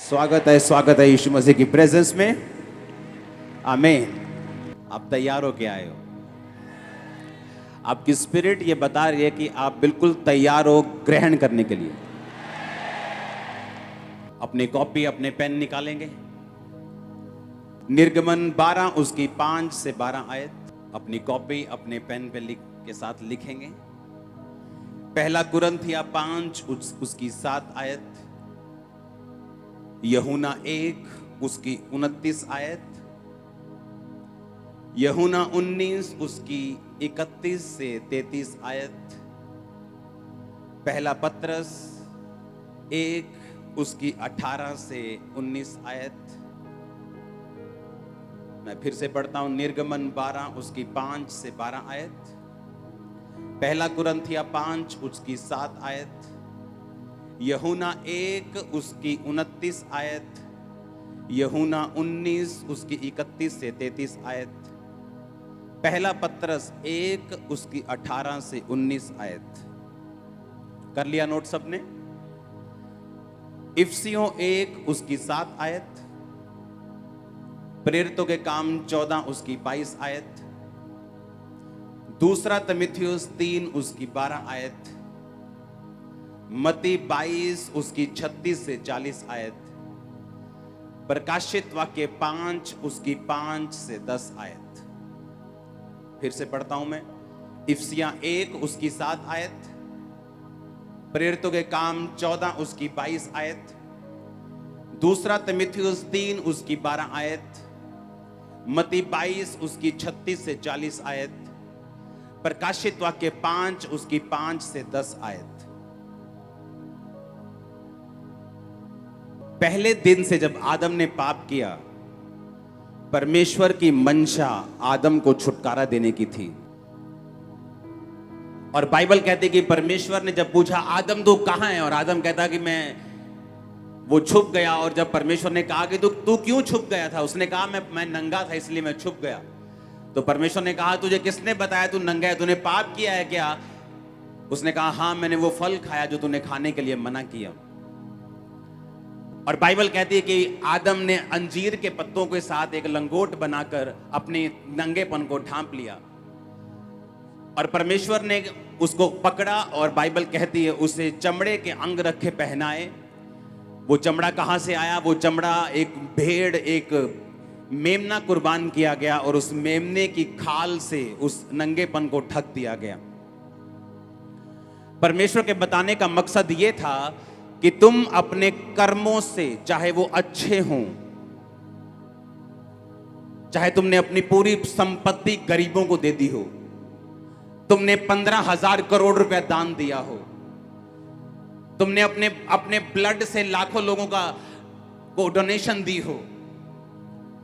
स्वागत है यीशु मसीह की प्रेजेंस में। आमीन। आप तैयार हो के आए हो? आपकी स्पिरिट ये बता रही है कि आप बिल्कुल तैयार हो ग्रहण करने के लिए। अपनी कॉपी अपने पेन निकालेंगे। निर्गमन 12 उसकी 5 से 12 आयत अपनी कॉपी अपने पेन पे के साथ लिखेंगे। पहला कुरिन्थिया 5 उसकी 7 आयत, यूहन्ना 1 उसकी 29 आयत, यूहन्ना 19 उसकी 31 से 33 आयत, पहला पत्रस 1 उसकी 18 से 19 आयत। मैं फिर से पढ़ता हूं, निर्गमन 12 उसकी 5 से 12 आयत, पहला कुरिन्थिया 5 उसकी 7 आयत, यूहन्ना 1 उसकी 29 आयत, यूहन्ना 19 उसकी 31 से 33 आयत, पहला पत्रस 1 उसकी 18 से 19 आयत। कर लिया नोट सबने? इफिसियों 1 उसकी 7 आयत, प्रेरितों के काम 14 उसकी 22 आयत, दूसरा तीमुथियुस 3 उसकी 12 आयत, मत्ती 22 उसकी 36 से 40 आयत, प्रकाशित वाक्य 5 उसकी 5 से 10 आयत। फिर से पढ़ता हूं मैं, इफिसियां 1 उसकी 7 आयत, प्रेरितों के काम 14 उसकी 22 आयत, दूसरा तीमुथियुस 3 उसकी 12 आयत, मत्ती 22 उसकी 36 से 40 आयत, प्रकाशित वाक्य 5 उसकी 5 से 10 आयत। पहले दिन से जब आदम ने पाप किया, परमेश्वर की मंशा आदम को छुटकारा देने की थी। और बाइबल कहती कि परमेश्वर ने जब पूछा आदम तू कहां है, और आदम कहता कि वो छुप गया। और जब परमेश्वर ने कहा कि तू क्यों छुप गया था, उसने कहा मैं नंगा था इसलिए मैं छुप गया। तो परमेश्वर ने कहा तुझे किसने बताया तू नंगा है, तूने पाप किया है क्या? उसने कहा हाँ मैंने वो फल खाया जो तूने खाने के लिए मना किया। और बाइबल कहती है कि आदम ने अंजीर के पत्तों के साथ एक लंगोट बनाकर अपने नंगेपन को ढांप लिया, और परमेश्वर ने उसको पकड़ा और बाइबल कहती है उसे चमड़े के अंग रखे पहनाए। वो चमड़ा कहां से आया? वो चमड़ा एक भेड़, एक मेमना कुर्बान किया गया, और उस मेमने की खाल से उस नंगेपन को ढक दिया गया। परमेश्वर के बताने का मकसद यह था कि तुम अपने कर्मों से, चाहे वो अच्छे हों, चाहे तुमने अपनी पूरी संपत्ति गरीबों को दे दी हो, तुमने 15,000 करोड़ रुपया दान दिया हो, तुमने अपने ब्लड से लाखों लोगों को डोनेशन दी हो,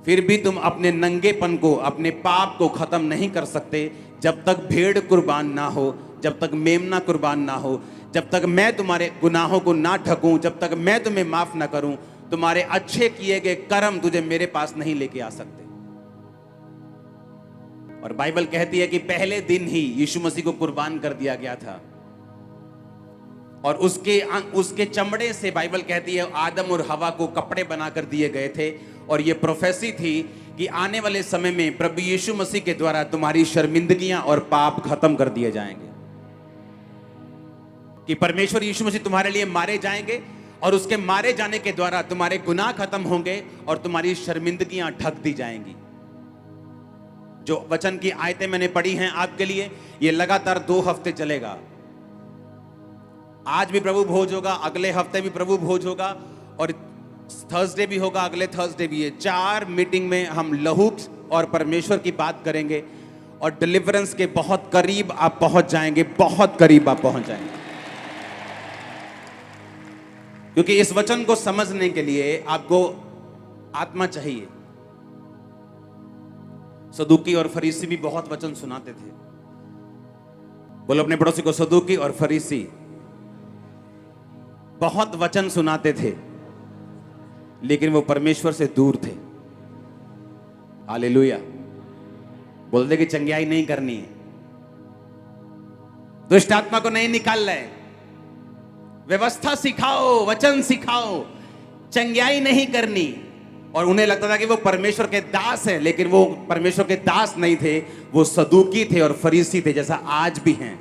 फिर भी तुम अपने नंगेपन को, अपने पाप को खत्म नहीं कर सकते जब तक भेड़ कुर्बान ना हो, जब तक मेमना कुर्बान ना हो, जब तक मैं तुम्हारे गुनाहों को ना ढकूं, जब तक मैं तुम्हें माफ ना करूं। तुम्हारे अच्छे किए गए कर्म तुझे मेरे पास नहीं लेके आ सकते। और बाइबल कहती है कि पहले दिन ही यीशु मसीह को कुर्बान कर दिया गया था, और उसके चमड़े से बाइबल कहती है आदम और हवा को कपड़े बनाकर दिए गए थे। और यह प्रोफेसी थी कि आने वाले समय में प्रभु यीशु मसीह के द्वारा तुम्हारी शर्मिंदगियां और पाप खत्म कर दिए जाएंगे, कि परमेश्वर यीशु मसीह तुम्हारे लिए मारे जाएंगे, और उसके मारे जाने के द्वारा तुम्हारे गुनाह खत्म होंगे और तुम्हारी शर्मिंदगियां ढक दी जाएंगी। जो वचन की आयतें मैंने पढ़ी हैं आपके लिए, यह लगातार 2 हफ्ते चलेगा। आज भी प्रभु भोज होगा, अगले हफ्ते भी प्रभु भोज होगा, और थर्सडे भी होगा, अगले थर्सडे भी। ये 4 मीटिंग में हम लहू और परमेश्वर की बात करेंगे, और डिलीवरेंस के बहुत करीब आप पहुंच जाएंगे, बहुत करीब आप पहुंच जाएंगे। क्योंकि इस वचन को समझने के लिए आपको आत्मा चाहिए। सदूकी और फरीसी भी बहुत वचन सुनाते थे। बोलो अपने पड़ोसी को, सदूकी और फरीसी बहुत वचन सुनाते थे, लेकिन वो परमेश्वर से दूर थे। हालेलुया। बोल दे कि चंगियाई नहीं करनी है, दुष्ट आत्मा को नहीं निकालना है, व्यवस्था सिखाओ, वचन सिखाओ, चंगियाई नहीं करनी। और उन्हें लगता था कि वो परमेश्वर के दास हैं, लेकिन वो परमेश्वर के दास नहीं थे, वो सदूकी थे और फरीसी थे, जैसा आज भी हैं।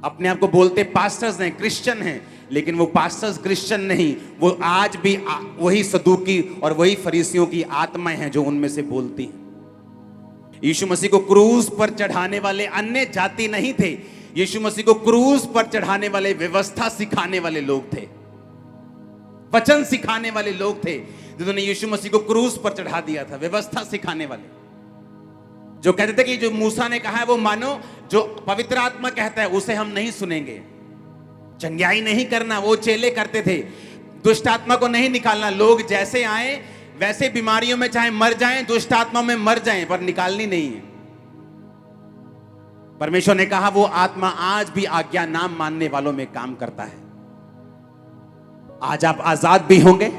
अपने आप को बोलते पास्टर्स हैं, क्रिश्चियन हैं, लेकिन वो पास्टर्स क्रिश्चियन नहीं, वो आज भी वही सदूकी और वही फरीसियों की आत्माएं हैं जो उनमें से बोलती हैं। यीशु मसीह को क्रूस पर चढ़ाने वाले अन्य जाति नहीं थे, यीशु मसीह को क्रूस पर चढ़ाने वाले व्यवस्था सिखाने वाले लोग थे, वचन सिखाने वाले लोग थे, जिन्होंने यीशु मसीह को क्रूस पर चढ़ा दिया था। व्यवस्था सिखाने वाले जो कहते थे कि जो मूसा ने कहा है वो मानो, जो पवित्र आत्मा कहता है उसे हम नहीं सुनेंगे। चंगियाई नहीं करना वो चेले करते थे, दुष्ट आत्मा को नहीं निकालना। लोग जैसे आए वैसे बीमारियों में चाहे मर जाएं, दुष्ट आत्मा में मर जाएं, पर निकालनी नहीं है। परमेश्वर ने कहा वो आत्मा आज भी आज्ञा नाम मानने वालों में काम करता है। आज आप आजाद भी होंगे,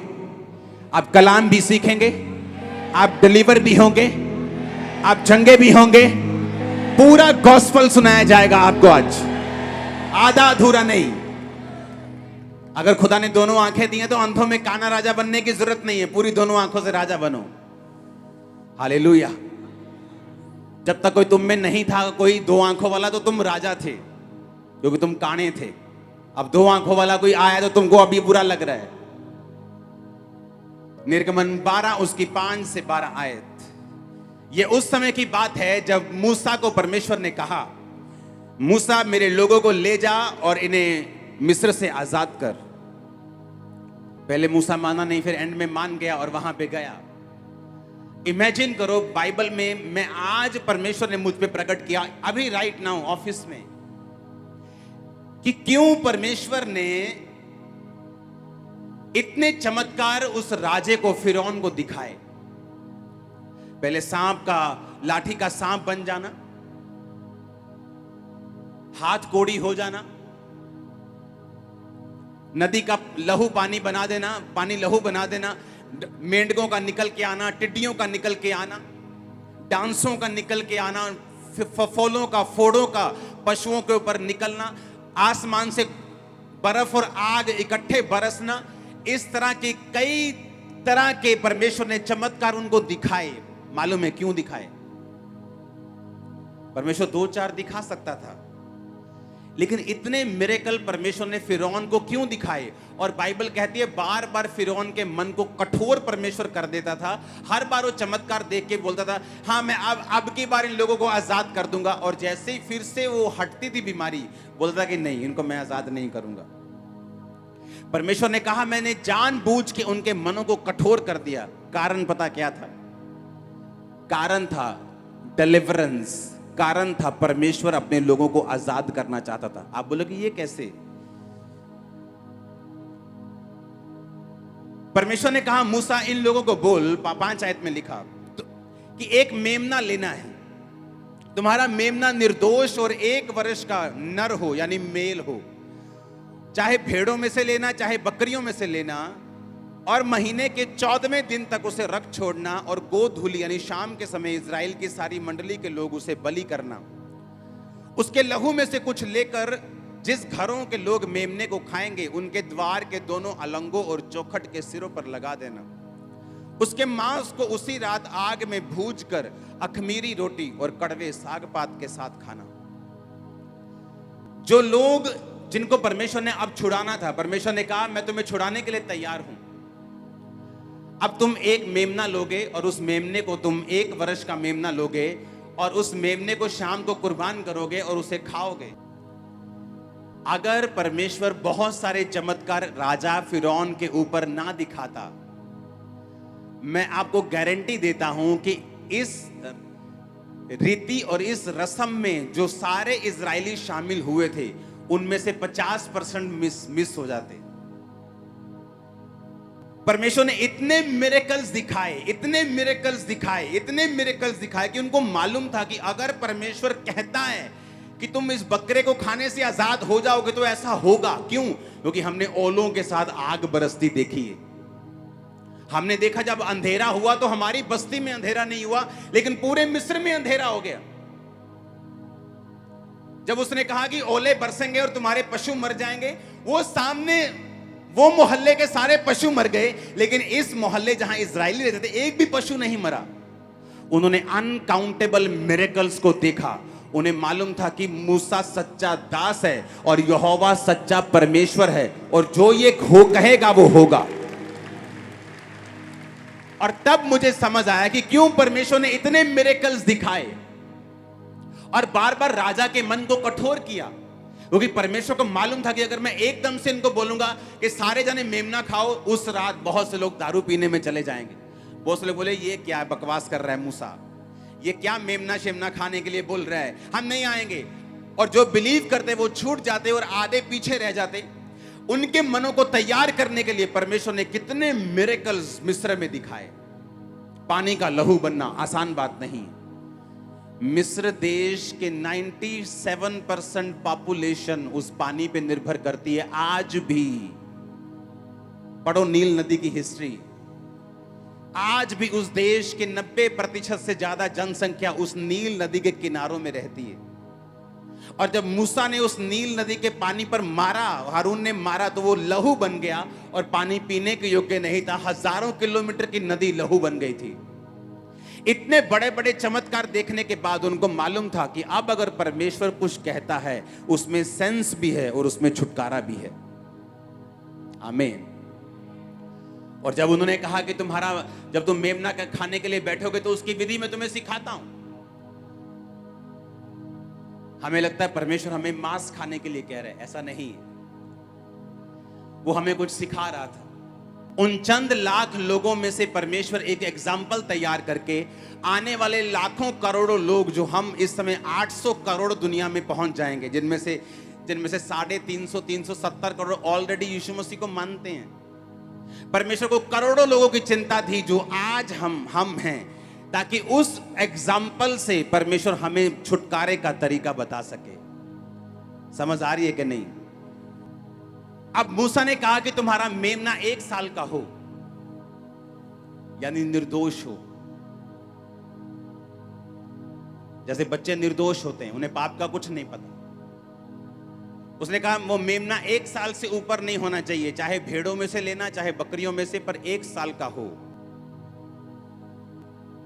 आप कलाम भी सीखेंगे, आप डिलीवर भी होंगे, आप चंगे भी होंगे। पूरा गॉस्पेल सुनाया जाएगा आपको आज, आधा अधूरा नहीं। अगर खुदा ने दोनों आंखें दी हैं तो अंधों में काना राजा बनने की जरूरत नहीं है, पूरी दोनों आंखों से राजा बनो। हालेलुया। जब तक कोई तुम में नहीं था कोई दो आंखों वाला, तो तुम राजा थे क्योंकि तुम काने थे। अब दो आंखों वाला कोई आया तो तुमको अभी बुरा लग रहा है। निर्गमन 12 उसकी 5 से 12 आयत। यह उस समय की बात है जब मूसा को परमेश्वर ने कहा, मूसा मेरे लोगों को ले जा और इन्हें मिस्र से आजाद कर। पहले मूसा माना नहीं, फिर एंड में मान गया और वहां पे गया। इमेजिन करो बाइबल में, मैं आज परमेश्वर ने मुझ पे प्रकट किया अभी राइट नाउ ऑफिस में, कि क्यों परमेश्वर ने इतने चमत्कार उस राजे को, फिरौन को दिखाए। पहले सांप का, लाठी का सांप बन जाना, हाथ कोड़ी हो जाना, नदी का लहू पानी बना देना, पानी लहू बना देना, मेंढकों का निकल के आना, टिड्डियों का निकल के आना, डांसों का निकल के आना, फफोलों का, फोड़ों का पशुओं के ऊपर निकलना, आसमान से बर्फ और आग इकट्ठे बरसना। इस तरह के कई तरह के परमेश्वर ने चमत्कार उनको दिखाए। मालूम है क्यों दिखाए? परमेश्वर 2-4 दिखा सकता था, लेकिन इतने मिरेकल परमेश्वर ने फिरौन को क्यों दिखाए? और बाइबल कहती है बार बार फिरौन के मन को कठोर परमेश्वर कर देता था। हर बार वो चमत्कार देख के बोलता था, हाँ मैं अब की बार इन लोगों को आजाद कर दूंगा, और जैसे ही फिर से वो हटती थी बीमारी, बोलता कि नहीं, इनको मैं आजाद नहीं करूंगा। परमेश्वर ने कहा मैंने जानबूझ के उनके मनों को कठोर कर दिया। कारण पता क्या था? कारण था डिलीवरेंस, कारण था परमेश्वर अपने लोगों को आजाद करना चाहता था। आप बोलोगे ये कैसे? परमेश्वर ने कहा मूसा इन लोगों को बोल, 5 आयत में लिखा तो, कि एक मेमना लेना है। तुम्हारा मेमना निर्दोष और 1 वर्ष का नर हो, यानी मेल हो, चाहे भेड़ों में से लेना चाहे बकरियों में से लेना, और महीने के 14वें दिन तक उसे रख छोड़ना, और गोधूली यानी शाम के समय इजराइल की सारी मंडली के लोग उसे बलि करना। उसके लहू में से कुछ लेकर जिस घरों के लोग मेमने को खाएंगे उनके द्वार के दोनों अलंगों और चौखट के सिरों पर लगा देना। उसके मांस को उसी रात आग में भूनकर अखमीरी रोटी और कड़वे साग पात के साथ खाना। जो लोग जिनको परमेश्वर ने अब छुड़ाना था, परमेश्वर ने कहा मैं तुम्हें छुड़ाने के लिए तैयार हूं। अब तुम एक मेमना लोगे और उस मेमने को तुम 1 वर्ष का मेमना लोगे और उस मेमने को शाम को कुर्बान करोगे और उसे खाओगे। अगर परमेश्वर बहुत सारे चमत्कार राजा फिरौन के ऊपर ना दिखाता, मैं आपको गारंटी देता हूं कि इस रीति और इस रस्म में जो सारे इजरायली शामिल हुए थे उनमें से 50% मिस हो जाते। परमेश्वर ने इतने मिरेकल्स दिखाए, इतने मिरेकल्स दिखाए, इतने मिरेकल्स दिखाए कि उनको मालूम था कि अगर परमेश्वर कहता है कि तुम इस बकरे को खाने से आजाद हो जाओगे तो ऐसा होगा। क्यों? क्योंकि हमने ओलों के साथ आग बरसती देखी है। हमने देखा जब अंधेरा हुआ तो हमारी बस्ती में अंधेरा नहीं हुआ, लेकिन पूरे मिस्र में अंधेरा हो गया। जब उसने कहा कि ओले बरसेंगे और तुम्हारे पशु मर जाएंगे, वो सामने वो मोहल्ले के सारे पशु मर गए, लेकिन इस मोहल्ले जहां इजरायली रहते थे एक भी पशु नहीं मरा। उन्होंने अनकाउंटेबल मिरेकल्स को देखा। उन्हें मालूम था कि मूसा सच्चा दास है और यहोवा सच्चा परमेश्वर है, और जो ये हो कहेगा वो होगा। और तब मुझे समझ आया कि क्यों परमेश्वर ने इतने मिरेकल्स दिखाए और बार बार राजा के मन को कठोर किया, क्योंकि परमेश्वर को मालूम था कि अगर मैं एकदम से इनको बोलूंगा कि सारे जने मेमना खाओ, उस रात बहुत से लोग दारू पीने में चले जाएंगे। बहुत से लोग बोले ये क्या बकवास कर रहा है मूसा, ये क्या मेमना शेमना खाने के लिए बोल रहा है, हम नहीं आएंगे। और जो बिलीव करते वो छूट जाते और आधे पीछे रह जाते। उनके मनों को तैयार करने के लिए परमेश्वर ने कितने मिरेकल्स मिस्र में दिखाए। पानी का लहू बनना आसान बात नहीं। मिस्र देश के 97% पॉपुलेशन उस पानी पे निर्भर करती है आज भी। पढ़ो नील नदी की हिस्ट्री। आज भी उस देश के 90% से ज्यादा जनसंख्या उस नील नदी के किनारों में रहती है। और जब मूसा ने उस नील नदी के पानी पर मारा, हारून ने मारा, तो वो लहू बन गया और पानी पीने के योग्य नहीं था। हजारों किलोमीटर की नदी लहू बन गई थी। इतने बड़े बड़े चमत्कार देखने के बाद उनको मालूम था कि अब अगर परमेश्वर कुछ कहता है उसमें सेंस भी है और उसमें छुटकारा भी है। आमीन। और जब उन्होंने कहा कि जब तुम मेमना का खाने के लिए बैठोगे तो उसकी विधि मैं तुम्हें सिखाता हूं। हमें लगता है परमेश्वर हमें मांस खाने के लिए कह रहे हैं, ऐसा नहीं। वो हमें कुछ सिखा रहा था। उन चंद लाख लोगों में से परमेश्वर एक एग्जाम्पल तैयार करके आने वाले लाखों करोड़ों लोग, जो हम इस समय 800 करोड़ दुनिया में पहुंच जाएंगे, जिनमें से 350-370 करोड़ ऑलरेडी यीशु मसीह को मानते हैं। परमेश्वर को करोड़ों लोगों की चिंता थी जो आज हम हैं, ताकि उस एग्जाम्पल से परमेश्वर हमें छुटकारे का तरीका बता सके। समझ आ रही है कि नहीं? अब मूसा ने कहा कि तुम्हारा मेमना 1 साल का हो, यानी निर्दोष हो। जैसे बच्चे निर्दोष होते हैं, उन्हें पाप का कुछ नहीं पता। उसने कहा वो मेमना 1 साल से ऊपर नहीं होना चाहिए, चाहे भेड़ों में से लेना चाहे बकरियों में से, पर 1 साल का हो।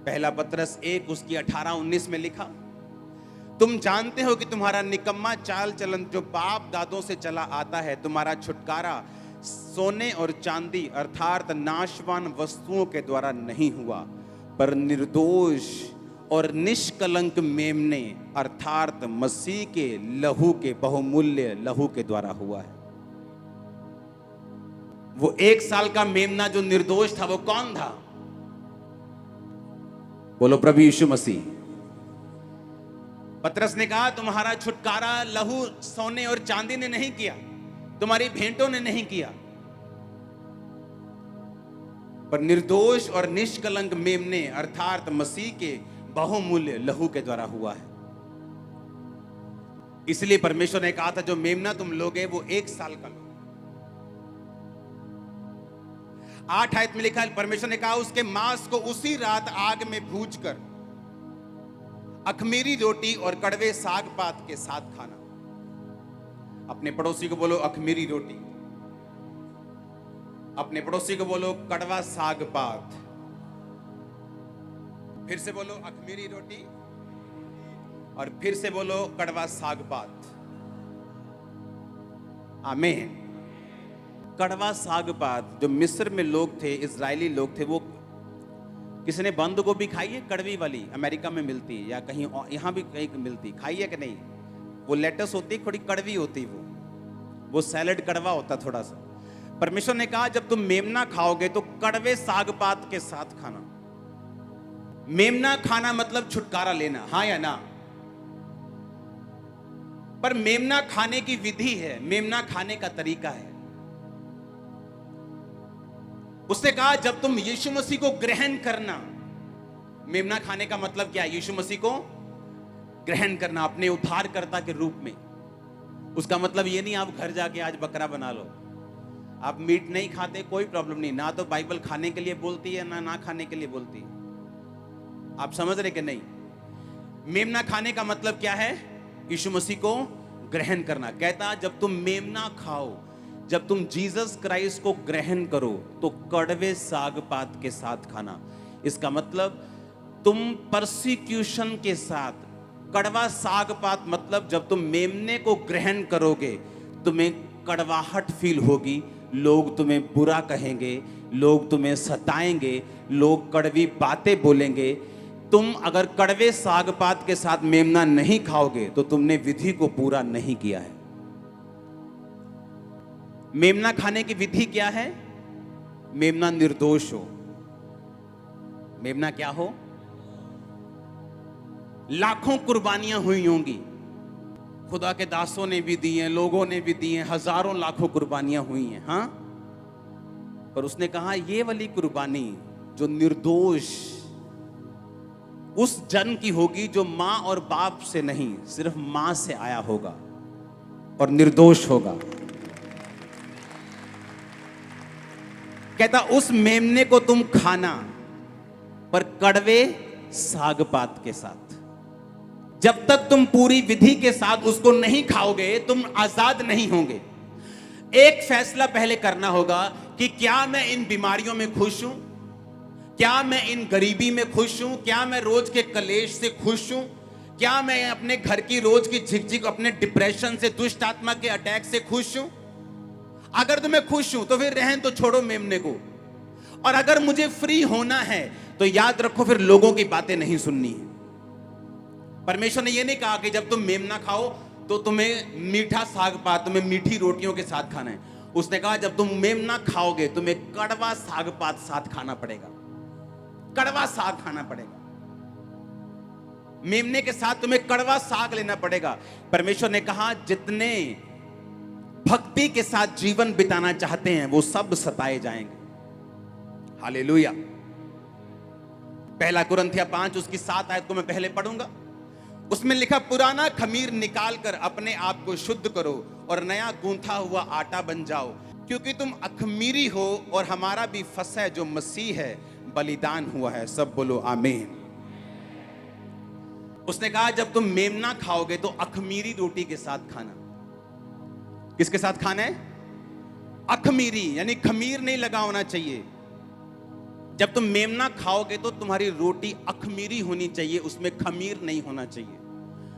पहला पत्रस 1 उसकी 18-19 में लिखा, तुम जानते हो कि तुम्हारा निकम्मा चाल चलन जो बाप दादों से चला आता है, तुम्हारा छुटकारा सोने और चांदी अर्थात नाशवान वस्तुओं के द्वारा नहीं हुआ, पर निर्दोष और निष्कलंक मेमने अर्थात मसीह के लहू के बहुमूल्य लहू के द्वारा हुआ है। वो 1 साल का मेमना जो निर्दोष था वो कौन था? बोलो प्रभु यीशु मसीह। पतरस ने कहा तुम्हारा छुटकारा लहू सोने और चांदी ने नहीं किया, तुम्हारी भेंटों ने नहीं किया, पर निर्दोष और निष्कलंक मेमने अर्थात मसीह के बहुमूल्य लहू के द्वारा हुआ है। इसलिए परमेश्वर ने कहा था जो मेमना तुम लोगे वो 1 साल का लो। 8 आयत में लिखा है, परमेश्वर ने कहा उसके मांस को उसी रात आग में भूनकर अखमीरी रोटी और कड़वे साग पात के साथ खाना। अपने पड़ोसी को बोलो अखमीरी रोटी, अपने पड़ोसी को बोलो कड़वा साग पात, फिर से बोलो अखमीरी रोटी और फिर से बोलो कड़वा साग पात। आमीन। कड़वा साग पात, जो मिस्र में लोग थे, इजरायली लोग थे, वो किसी ने बंद गोभी खाई है? कड़वी वाली अमेरिका में मिलती है या कहीं यहां भी कहीं मिलती, खाई है कि नहीं? वो लेटस होती है, थोड़ी कड़वी होती, वो सैलेड कड़वा होता थोड़ा सा। परमेश्वर ने कहा जब तुम मेमना खाओगे तो कड़वे साग पात के साथ खाना। मेमना खाना मतलब छुटकारा लेना, हाँ या ना? पर मेमना खाने की विधि है, मेमना खाने का तरीका है। उसने कहा जब तुम यीशु मसीह को ग्रहण करना, मेमना खाने का मतलब क्या है? यीशु मसीह को ग्रहण करना अपने उद्धारकर्ता के रूप में। उसका मतलब ये नहीं आप घर जाके आज बकरा बना लो, आप मीट नहीं खाते कोई प्रॉब्लम नहीं, ना तो बाइबल खाने के लिए बोलती है ना खाने के लिए बोलती है। आप समझ रहे कि नहीं? मेमना खाने का मतलब क्या है? यीशु मसीह को ग्रहण करना। कहता जब तुम मेमना खाओ, जब तुम जीसस क्राइस्ट को ग्रहण करो तो कड़वे साग पात के साथ खाना। इसका मतलब तुम परसिक्यूशन के साथ, कड़वा साग पात मतलब जब तुम मेमने को ग्रहण करोगे तुम्हें कड़वाहट फील होगी, लोग तुम्हें बुरा कहेंगे, लोग तुम्हें सताएंगे, लोग कड़वी बातें बोलेंगे। तुम अगर कड़वे साग पात के साथ मेमना नहीं खाओगे तो तुमने विधि को पूरा नहीं किया है। मेमना खाने की विधि क्या है? मेमना निर्दोष हो। मेमना क्या हो? लाखों कुर्बानियां हुई होंगी, खुदा के दासों ने भी दी हैं, लोगों ने भी दी हैं, हजारों लाखों कुर्बानियां हुई हैं, हाँ। पर उसने कहा ये वाली कुर्बानी जो निर्दोष उस जन की होगी जो मां और बाप से नहीं, सिर्फ मां से आया होगा और निर्दोष होगा। कहता उस मेमने को तुम खाना, पर कड़वे साग पात के साथ। जब तक तुम पूरी विधि के साथ उसको नहीं खाओगे तुम आजाद नहीं होंगे। एक फैसला पहले करना होगा कि क्या मैं इन बीमारियों में खुश हूं, क्या मैं इन गरीबी में खुश हूं, क्या मैं रोज के कलेश से खुश हूं, क्या मैं अपने घर की रोज की झिकझिक, अपने डिप्रेशन से, दुष्ट आत्मा के अटैक से खुश हूं। अगर तो मैं खुश हूं तो फिर रहन तो छोड़ो मेमने को, और अगर मुझे फ्री होना है तो याद रखो फिर लोगों की बातें नहीं सुननी है। परमेश्वर ने यह नहीं कहा कि जब तुम मेमना खाओ तो तुम्हें मीठा साग पात, तुम्हें मीठी रोटियों के साथ खाना है। उसने कहा जब तुम मेमना खाओगे तुम्हें कड़वा साग पात साथ खाना पड़ेगा, कड़वा साग खाना पड़ेगा। मेमने के साथ तुम्हें कड़वा साग लेना पड़ेगा। परमेश्वर ने कहा जितने भक्ति के साथ जीवन बिताना चाहते हैं वो सब सताए जाएंगे। हालेलुया। पहला कुरिन्थियों 5 उसकी 7 आयत को मैं पहले पढ़ूंगा। उसमें लिखा पुराना खमीर निकाल कर अपने आप को शुद्ध करो और नया गूंथा हुआ आटा बन जाओ, क्योंकि तुम अखमीरी हो और हमारा भी फसह जो मसीह है बलिदान हुआ है। सब बोलो आमीन। उसने कहा जब तुम मेमना खाओगे तो अखमीरी रोटी के साथ खाना। किसके साथ खाना है? अखमीरी, यानी खमीर नहीं लगा होना चाहिए। जब तुम मेमना खाओगे तो तुम्हारी रोटी अखमीरी होनी चाहिए, उसमें खमीर नहीं होना चाहिए।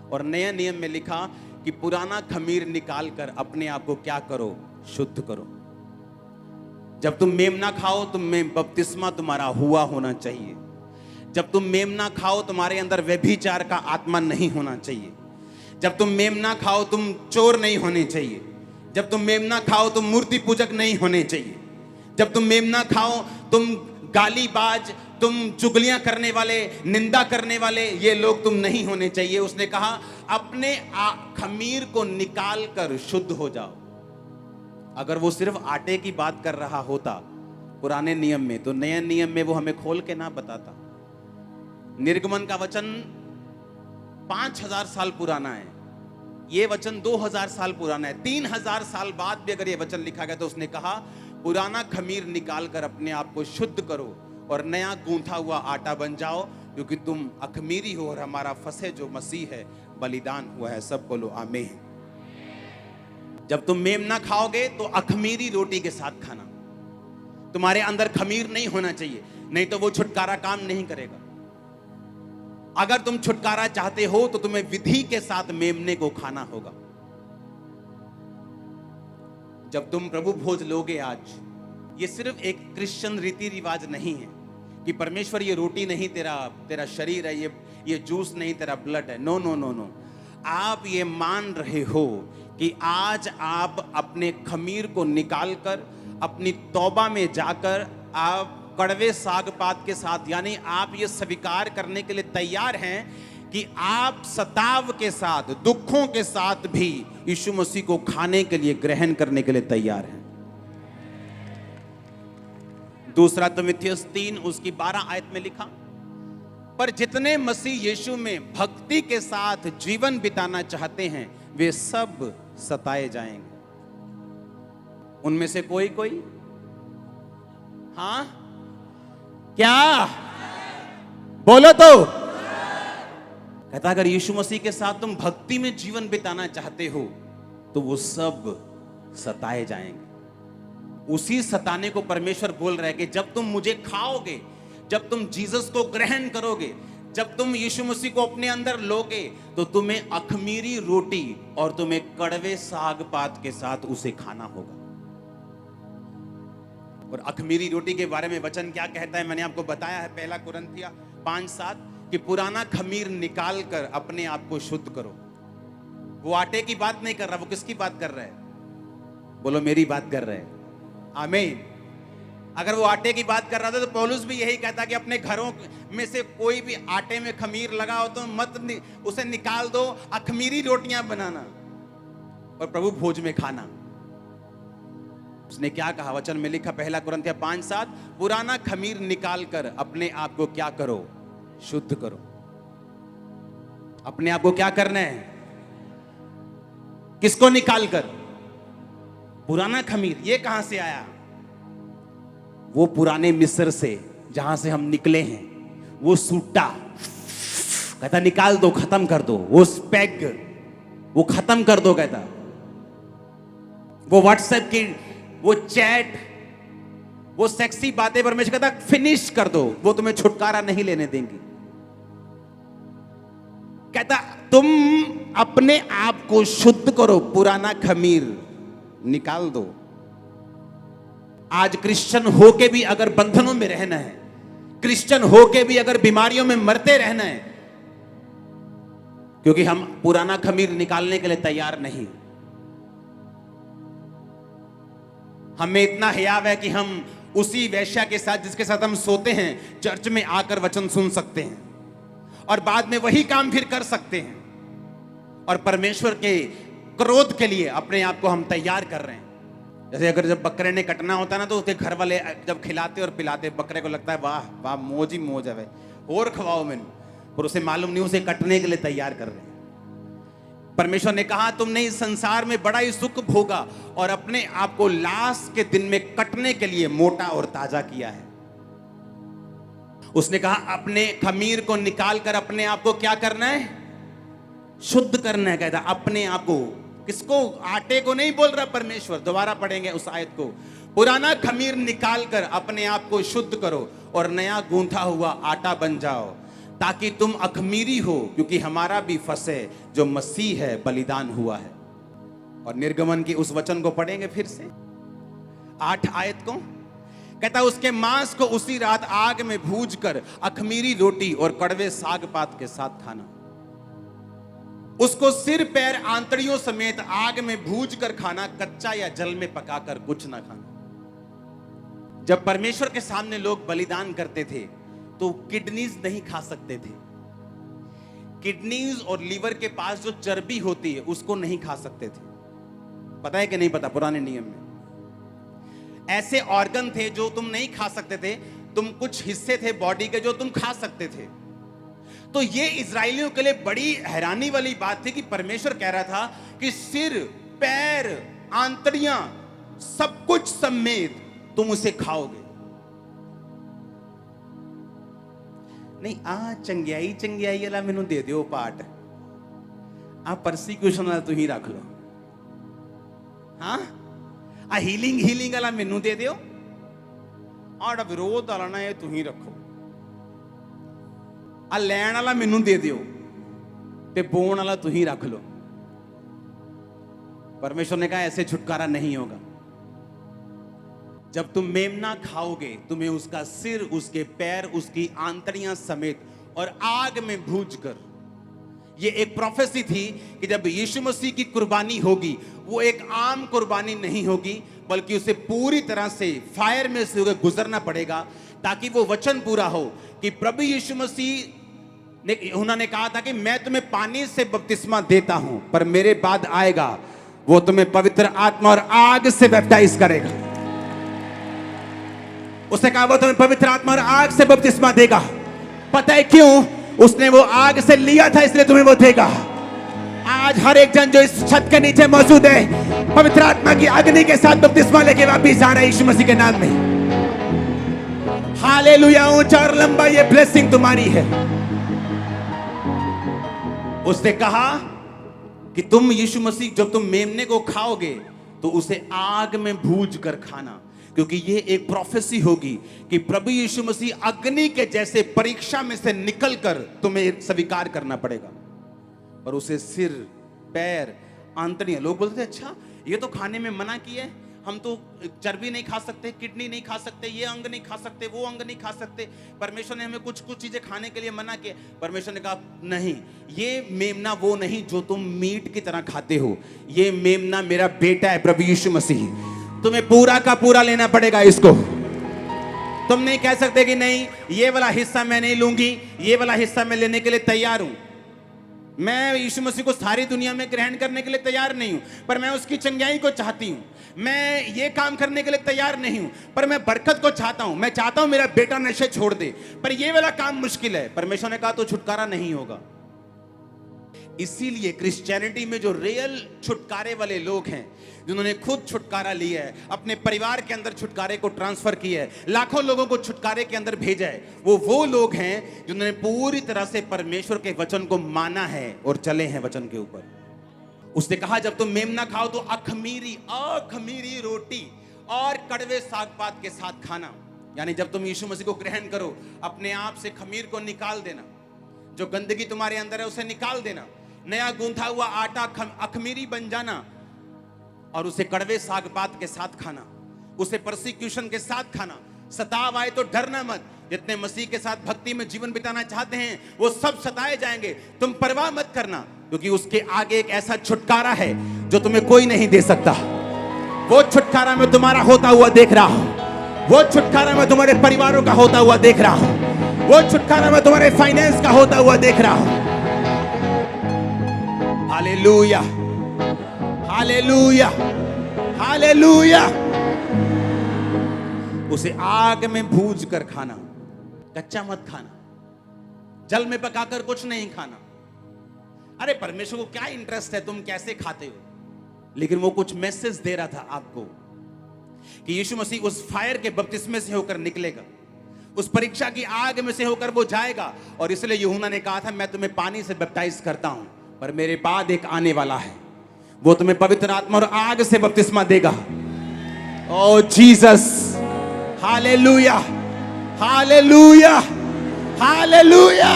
और नया नियम में लिखा कि पुराना खमीर निकाल कर अपने आप को क्या करो? शुद्ध करो। जब तुम मेमना खाओ तुम में बपतिस्मा तुम्हारा हुआ होना चाहिए। जब तुम मेमना खाओ तुम्हारे अंदर व्यभिचार का आत्मा नहीं होना चाहिए। जब तुम मेमना खाओ तुम चोर नहीं होने चाहिए। जब तुम मेमना खाओ तुम मूर्ति पूजक नहीं होने चाहिए। जब तुम मेमना खाओ तुम गालीबाज, तुम चुगलियां करने वाले, निंदा करने वाले, ये लोग तुम नहीं होने चाहिए। उसने कहा अपने खमीर को निकाल कर शुद्ध हो जाओ। अगर वो सिर्फ आटे की बात कर रहा होता पुराने नियम में, तो नए नियम में वो हमें खोल के ना बताता। निर्गमन का वचन 5000 साल पुराना है, ये वचन 2000 साल पुराना है। 3000 साल बाद भी अगर ये वचन लिखा गया तो उसने कहा पुराना खमीर निकाल कर अपने आप को शुद्ध करो और नया गूंथा हुआ आटा बन जाओ, क्योंकि तुम अखमीरी हो और हमारा फसह जो मसीह है बलिदान हुआ है। सब बोलो आमीन। जब तुम मेमना खाओगे तो अखमीरी रोटी के साथ खाना। तुम्हारे अंदर खमीर नहीं होना चाहिए, नहीं तो वो छुटकारा काम नहीं करेगा। अगर तुम छुटकारा चाहते हो तो तुम्हें विधि के साथ मेमने को खाना होगा। जब तुम प्रभु भोज लोगे आज, ये सिर्फ एक क्रिश्चियन रीति रिवाज नहीं है कि परमेश्वर ये रोटी नहीं तेरा शरीर है, ये जूस नहीं तेरा ब्लड है। नो नो नो नो, आप ये मान रहे हो कि आज आप अपने खमीर को निकालकर अपनी तौबा में जाकर आप कड़वे साग पात के साथ, यानी आप ये स्वीकार करने के लिए तैयार हैं कि आप सताव के साथ, दुखों के साथ भी यीशु मसीह को खाने के लिए, ग्रहण करने के लिए तैयार हैं। दूसरा तिमुथियुस 3 उसकी 12 आयत में लिखा, पर जितने मसीह यीशु में भक्ति के साथ जीवन बिताना चाहते हैं वे सब सताए जाएंगे। उनमें से कोई कोई, हाँ क्या बोलो तो? कहता अगर यीशु मसीह के साथ तुम भक्ति में जीवन बिताना चाहते हो तो वो सब सताए जाएंगे। उसी सताने को परमेश्वर बोल रहा है कि जब तुम मुझे खाओगे, जब तुम जीसस को ग्रहण करोगे, जब तुम यीशु मसीह को अपने अंदर लोगे, तो तुम्हें अखमीरी रोटी और तुम्हें कड़वे साग पात के साथ उसे खाना होगा। और अखमीरी रोटी के बारे में वचन क्या कहता है, मैंने आपको बताया है, 1 कुरिन्थिया 5:7, कि पुराना खमीर निकाल कर अपने आप को शुद्ध करो। वो आटे की बात नहीं कर रहा, वो किसकी बात कर रहा है? बोलो, मेरी बात कर रहे हैं। आमीन। अगर वो आटे की बात कर रहा था तो पौलुस भी यही कहता कि अपने घरों में से कोई भी आटे में खमीर लगा हो तो मत उसे निकाल दो, अखमीरी रोटियां बनाना और प्रभु भोज में खाना। उसने क्या कहा? वचन में लिखा 1 कुरिन्थिया 5:7, पुराना खमीर निकाल कर अपने आप को क्या करो? शुद्ध करो। अपने आप को क्या करना है? किसको निकाल कर? पुराना खमीर। ये कहां से आया? वो पुराने मिस्र से जहां से हम निकले हैं, वो सूटा कहता निकाल दो, खत्म कर दो। वो स्पेग वो खत्म कर दो कहता। वो व्हाट्सएप की वो चैट, वो सेक्सी बातें परमेश्वर कहता फिनिश कर दो, वो तुम्हें छुटकारा नहीं लेने देंगी। कहता तुम अपने आप को शुद्ध करो, पुराना खमीर निकाल दो। आज क्रिश्चियन होके भी अगर बंधनों में रहना है, क्रिश्चियन होके भी अगर बीमारियों में मरते रहना है, क्योंकि हम पुराना खमीर निकालने के लिए तैयार नहीं। हमें इतना हियाव है कि हम उसी वेश्या के साथ जिसके साथ हम सोते हैं चर्च में आकर वचन सुन सकते हैं और बाद में वही काम फिर कर सकते हैं, और परमेश्वर के क्रोध के लिए अपने आप को हम तैयार कर रहे हैं। जैसे अगर जब बकरे ने कटना होता ना तो उसके घर वाले जब खिलाते और पिलाते, बकरे को लगता है वाह वाह मौज ही मौज है, और खवाओ मैंने, और उसे मालूम नहीं उसे कटने के लिए तैयार कर रहे हैं। परमेश्वर ने कहा तुमने इस संसार में बड़ा ही सुख भोगा और अपने आप को लास्ट के दिन में कटने के लिए मोटा और ताजा किया है। उसने कहा अपने खमीर को निकाल कर अपने आप को क्या करना है? शुद्ध करना है। कहता अपने आप को, किसको? आटे को नहीं बोल रहा परमेश्वर। दोबारा पढ़ेंगे उस आयत को। पुराना खमीर निकाल कर अपने आप को शुद्ध करो और नया गूंथा हुआ आटा बन जाओ, ताकि तुम अखमीरी हो, क्योंकि हमारा भी फसह जो मसीह है बलिदान हुआ है। और निर्गमन की उस वचन को पढ़ेंगे फिर से 8 आयत को। कहता उसके मांस को उसी रात आग में भूज कर अखमीरी रोटी और कड़वे साग पात के साथ खाना। उसको सिर पैर आंतड़ियों समेत आग में भूज कर खाना, कच्चा या जल में पकाकर कुछ ना खाना। जब परमेश्वर के सामने लोग बलिदान करते थे तो किडनीज नहीं खा सकते थे। किडनीज और लीवर के पास जो चर्बी होती है उसको नहीं खा सकते थे। पता है कि नहीं पता? पुराने नियम में ऐसे ऑर्गन थे जो तुम नहीं खा सकते थे। तुम कुछ हिस्से थे बॉडी के जो तुम खा सकते थे। तो ये इजरायलियों के लिए बड़ी हैरानी वाली बात थी कि परमेश्वर कह रहा था कि सिर पैर आंतड़ियां सब कुछ समेत तुम उसे खाओगे। नहीं आ चंगियाई चंगियाई वाला मैनू दे दियो पार्ट, आ परसिक्यूशन वाला तू ही रख लो। हाँ, आ हीलिंग हीलिंग वाला मैनू दे दियो, और विरोध वाला ना ये तू ही रखो। आ लैन वाला मैनू दे दियो ते बोन वाला तू ही रख लो। परमेश्वर ने कहा ऐसे छुटकारा नहीं होगा। जब तुम मेमना खाओगे तुम्हें उसका सिर, उसके पैर, उसकी आंतड़ियां समेत और आग में भूज कर। यह एक प्रोफेसी थी कि जब यीशु मसीह की कुर्बानी होगी वो एक आम कुर्बानी नहीं होगी, बल्कि उसे पूरी तरह से फायर में से गुजरना पड़ेगा, ताकि वो वचन पूरा हो कि प्रभु यीशु मसीह ने, उन्होंने कहा था कि मैं तुम्हें पानी से बपतिस्मा देता हूं, पर मेरे बाद आएगा वो तुम्हें पवित्र आत्मा और आग से बैप्टाइज करेगा। उसने कहा वो तुम्हें पवित्र आत्मा और आग से बपतिस्मा देगा। पता है क्यों? उसने वो आग से लिया था इसलिए तुम्हें वो देगा। आज हर एक जन जो इस छत के नीचे मौजूद है पवित्र आत्मा की अग्नि के साथ बपतिस्मा लेके वापिस आ रहा है यीशु मसीह के नाम में। हालेलुया, ऊंचा और लंबा ये ब्लेसिंग तुम्हारी है। उसने कहा कि तुम यीशु मसीह जब तुम मेमने को खाओगे तो उसे आग में भूज कर खाना। क्योंकि ये एक प्रोफेसी होगी कि प्रभु यीशु मसीह अग्नि के जैसे परीक्षा में से निकलकर तुम्हें स्वीकार करना पड़ेगा। और उसे सिर, पैर, आंतड़ियां, लोग बोलते हैं अच्छा ये तो खाने में मना किया है, हम तो चर्बी नहीं खा सकते, किडनी नहीं खा सकते, ये अंग नहीं खा सकते, वो अंग नहीं खा सकते, परमेश्वर ने हमें कुछ कुछ चीजें खाने के लिए मना किया। परमेश्वर ने कहा नहीं, ये मेमना वो नहीं जो तुम मीट की तरह खाते हो, ये मेमना मेरा बेटा है प्रभु यीशु मसीह, तुम्हें पूरा का पूरा लेना पड़ेगा इसको। तुम नहीं कह सकते कि नहीं ये वाला हिस्सा मैं नहीं लूंगी, ये वाला हिस्सा मैं लेने के लिए तैयार हूं। मैं यीशु मसीह को सारी दुनिया में ग्रहण करने के लिए तैयार नहीं हूं, पर मैं उसकी चंगाई को चाहती हूं। मैं ये काम करने के लिए तैयार नहीं हूं, पर मैं बरकत को चाहता हूं। मैं चाहता हूं मेरा बेटा नशे छोड़ दे, पर ये वाला काम मुश्किल है। परमेश्वर ने कहा तो छुटकारा नहीं होगा। इसीलिए क्रिश्चियनिटी में जो रियल छुटकारे वाले लोग हैं, जिन्होंने खुद छुटकारा लिया है, अपने परिवार के अंदर छुटकारे को ट्रांसफर किया है, लाखों लोगों को छुटकारे के अंदर भेजा है, वो लोग हैं जिन्होंने पूरी तरह से परमेश्वर के वचन को माना है और चले हैं वचन के ऊपर। उसने कहा जब तुम मेमना खाओ तो अखमीरी रोटी और कड़वे साग पात के साथ खाना। यानी जब तुम यीशु मसीह को ग्रहण करो, अपने आप से खमीर को निकाल देना, जो गंदगी तुम्हारे अंदर है उसे निकाल देना, नया गूंथा हुआ आटा अखमीरी बन जाना और उसे कड़वे साग पात के साथ खाना, उसे परसिक्यूशन के साथ खाना। सताव आए तो डरना मत। जितने मसीह के साथ भक्ति में जीवन बिताना चाहते हैं वो सब सताए जाएंगे, तुम परवाह मत करना, क्योंकि उसके आगे एक ऐसा छुटकारा है जो तुम्हें कोई नहीं दे सकता। वो छुटकारा मैं तुम्हारा होता हुआ देख रहा हूं, वो छुटकारा मैं तुम्हारे परिवारों का होता हुआ देख रहा हूं, वो छुटकारा मैं तुम्हारे फाइनेंस का होता हुआ देख रहा हूं। Hallelujah, hallelujah, hallelujah. उसे आग में भूज कर खाना, कच्चा मत खाना, जल में पकाकर कुछ नहीं खाना। अरे परमेश्वर को क्या इंटरेस्ट है तुम कैसे खाते हो, लेकिन वो कुछ मैसेज दे रहा था आपको कि यीशु मसीह उस फायर के बपतिस्मे से होकर निकलेगा, उस परीक्षा की आग में से होकर वो जाएगा। और इसलिए यूहन्ना ने कहा था मैं तुम्हें पानी से बैप्टाइज करता हूं, पर मेरे बाद एक आने वाला है, वो तुम्हें पवित्र आत्मा और आग से बपतिस्मा देगा। ओ जीसस, हालेलुया, हालेलुया, हालेलुया।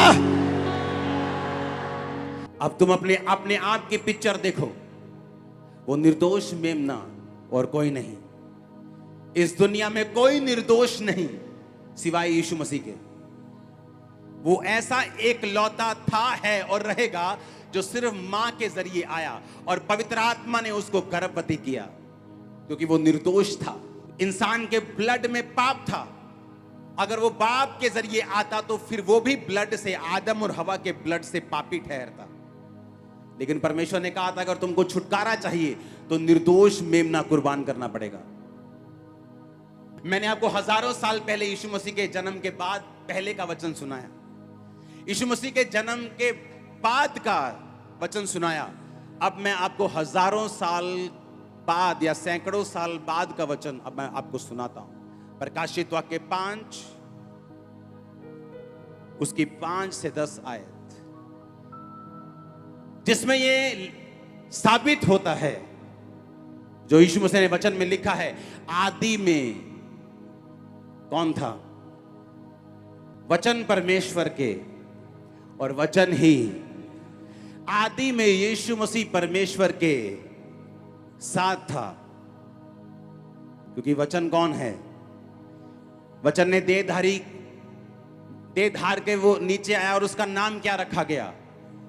अब तुम अपने आप की पिक्चर देखो, वो निर्दोष मेमना और कोई नहीं। इस दुनिया में कोई निर्दोष नहीं सिवाय यीशु मसीह के। वो ऐसा एक लौता था, है और रहेगा जो सिर्फ मां के जरिए आया और पवित्र आत्मा ने उसको गर्भवती किया, क्योंकि वो निर्दोष था। इंसान के ब्लड में पाप था। अगर वो बाप के जरिए आता तो फिर वो भी ब्लड से, आदम और हवा के ब्लड से पापी ठहरता। लेकिन परमेश्वर ने कहा था अगर तुमको छुटकारा चाहिए तो निर्दोष मेमना कुर्बान करना पड़ेगा। मैंने आपको हजारों साल पहले यीशु मसीह के जन्म के बाद पहले का वचन सुनाया, यीशु मसीह के जन्म के बाद का वचन सुनाया। अब मैं आपको हजारों साल बाद या सैकड़ों साल बाद का वचन अब मैं आपको सुनाता हूं। प्रकाशित वाक्य 5 उसकी 5 से 10 आयत, जिसमें ये साबित होता है जो यीशु मसीह ने वचन में लिखा है। आदि में कौन था? वचन परमेश्वर के, और वचन ही आदि में यीशु मसीह परमेश्वर के साथ था। क्योंकि वचन कौन है? वचन ने देह धार के वो नीचे आया और उसका नाम क्या रखा गया?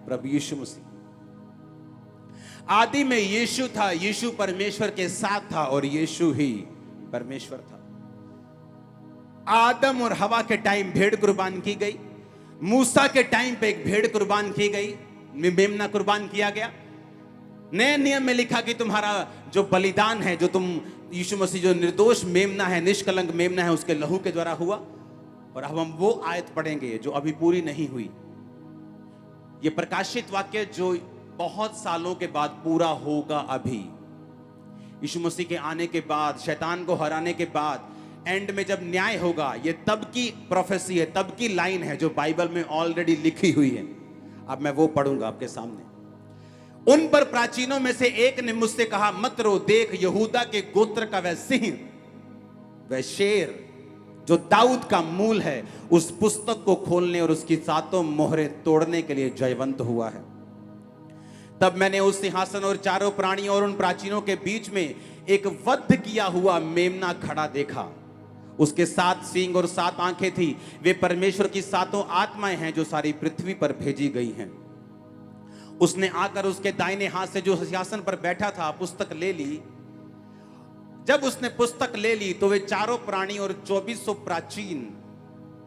प्रभु यीशु मसीह। आदि में यीशु था, यीशु परमेश्वर के साथ था और यीशु ही परमेश्वर था। आदम और हवा के टाइम भेड़ कुर्बान की गई, मूसा के टाइम पे एक भेड़ कुर्बान की गई, मेमना कुर्बान किया गया। नए नियम में लिखा कि तुम्हारा जो बलिदान है, जो तुम यीशु मसीह जो निर्दोष मेमना है, निष्कलंक मेमना है, उसके लहू के द्वारा हुआ। और अब हम वो आयत पढ़ेंगे जो अभी पूरी नहीं हुई। ये प्रकाशित वाक्य जो बहुत सालों के बाद पूरा होगा। अभी यीशु मसीह के आने के बाद, शैतान को हराने के बाद, एंड में जब न्याय होगा, ये तब की प्रोफेसी है, तब की लाइन है जो बाइबल में ऑलरेडी लिखी हुई है। अब मैं वो पढ़ूंगा आपके सामने। उन पर प्राचीनों में से एक ने मुझसे कहा, मत रो, देख यहूदा के गोत्र का वह सिंह वह शेर जो दाऊद का मूल है, उस पुस्तक को खोलने और उसकी 7 मोहरें तोड़ने के लिए जयवंत हुआ है। तब मैंने उस सिंहासन और चारों प्राणियों और उन प्राचीनों के बीच में एक वध किया हुआ मेमना खड़ा देखा। उसके 7 सींग और 7 आंखें थी। वे परमेश्वर की 7 आत्माएं हैं जो सारी पृथ्वी पर भेजी गई हैं। उसने आकर उसके दाहिने हाथ से जो सिंहासन पर बैठा था पुस्तक ले ली। जब उसने पुस्तक ले ली तो वे चारों प्राणी और 2400 प्राचीन,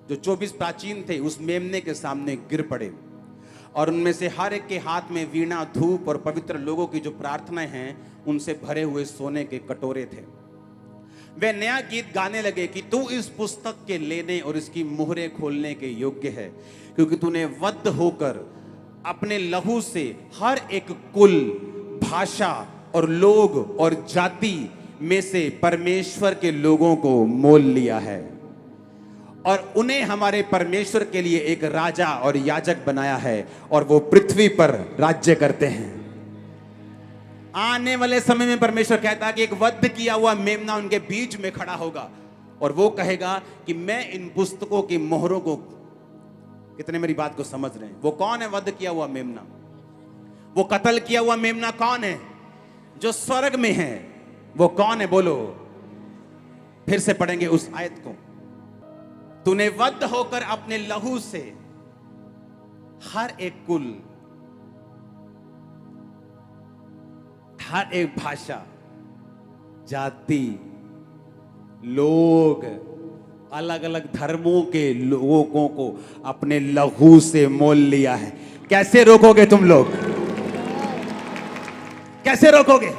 जो 24 प्राचीन थे, उस मेमने के सामने गिर पड़े और उनमें से हर एक के हाथ में वीणा, धूप और पवित्र लोगों की जो प्रार्थनाएं हैं उनसे भरे हुए सोने के कटोरे थे। वे नया गीत गाने लगे कि तू इस पुस्तक के लेने और इसकी मुहरें खोलने के योग्य है, क्योंकि तूने वध होकर अपने लहू से हर एक कुल, भाषा और लोग और जाति में से परमेश्वर के लोगों को मोल लिया है और उन्हें हमारे परमेश्वर के लिए एक राजा और याजक बनाया है और वो पृथ्वी पर राज्य करते हैं। आने वाले समय में परमेश्वर कहता है कि एक वध किया हुआ मेमना उनके बीच में खड़ा होगा और वो कहेगा कि मैं इन पुस्तकों की मोहरों को, कितने मेरी बात को समझ रहे हैं? वो कौन है वध किया हुआ मेमना? वो कत्ल किया हुआ मेमना कौन है? जो स्वर्ग में है। वो कौन है? बोलो। फिर से पढ़ेंगे उस आयत को। तूने वध होकर अपने लहू से हर एक कुल, हर एक भाषा, जाति, लोग, अलग अलग धर्मों के लोगों को अपने लहू से मोल लिया है। कैसे रोकोगे तुम लोग? कैसे रोकोगे?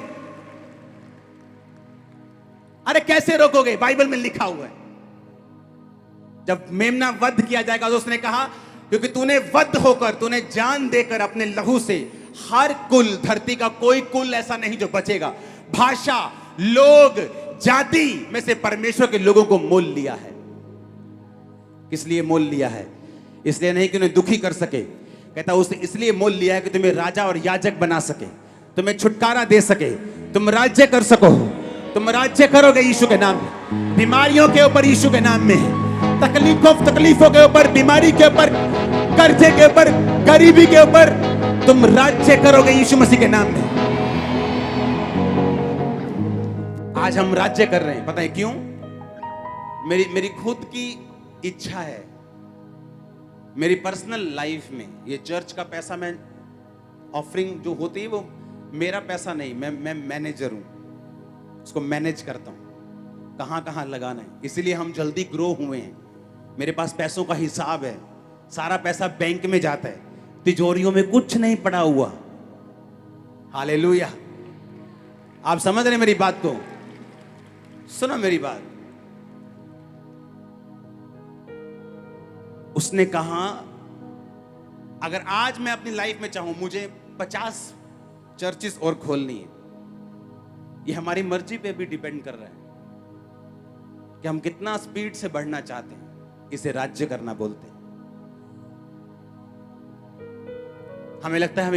अरे कैसे रोकोगे? बाइबल में लिखा हुआ है। जब मेमना वध किया जाएगा तो उसने कहा क्योंकि तूने वध होकर, तूने जान देकर अपने लहू से हर कुल, धरती का कोई कुल ऐसा नहीं जो बचेगा, भाषा, लोग, जाति में से परमेश्वर के लोगों को मोल लिया है। किस लिए मोल लिया है? इसलिए नहीं कि उन्हें दुखी कर सके। कहता उसने इसलिए मोल लिया है कि तुम्हें राजा और याजक बना सके, तुम्हें छुटकारा दे सके, तुम राज्य कर सको। तुम राज्य करोगे यीशु के नाम में। बीमारियों के ऊपर यीशु के नाम में, तकलीफों के ऊपर, बीमारी के ऊपर, कर्जे के ऊपर, गरीबी के ऊपर तुम राज्य करोगे यीशु मसीह के नाम में। आज हम राज्य कर रहे हैं। पता है क्यों? मेरी खुद की इच्छा है, मेरी पर्सनल लाइफ में ये चर्च का पैसा, मैं ऑफरिंग जो होती है वो मेरा पैसा नहीं, मैं मैनेजर हूं, उसको मैनेज करता हूं कहां कहां लगाना है। इसीलिए हम जल्दी ग्रो हुए हैं। मेरे पास पैसों का हिसाब है, सारा पैसा बैंक में जाता है, तिजोरियों में कुछ नहीं पड़ा हुआ। हालेलुया। आप समझ रहे मेरी बात को? सुनो मेरी बात। उसने कहा अगर आज मैं अपनी लाइफ में चाहूं मुझे 50 चर्चेस और खोलनी है, ये हमारी मर्जी पे भी डिपेंड कर रहा है कि हम कितना स्पीड से बढ़ना चाहते हैं। इसे राज्य करना बोलते हैं। हमें लगता है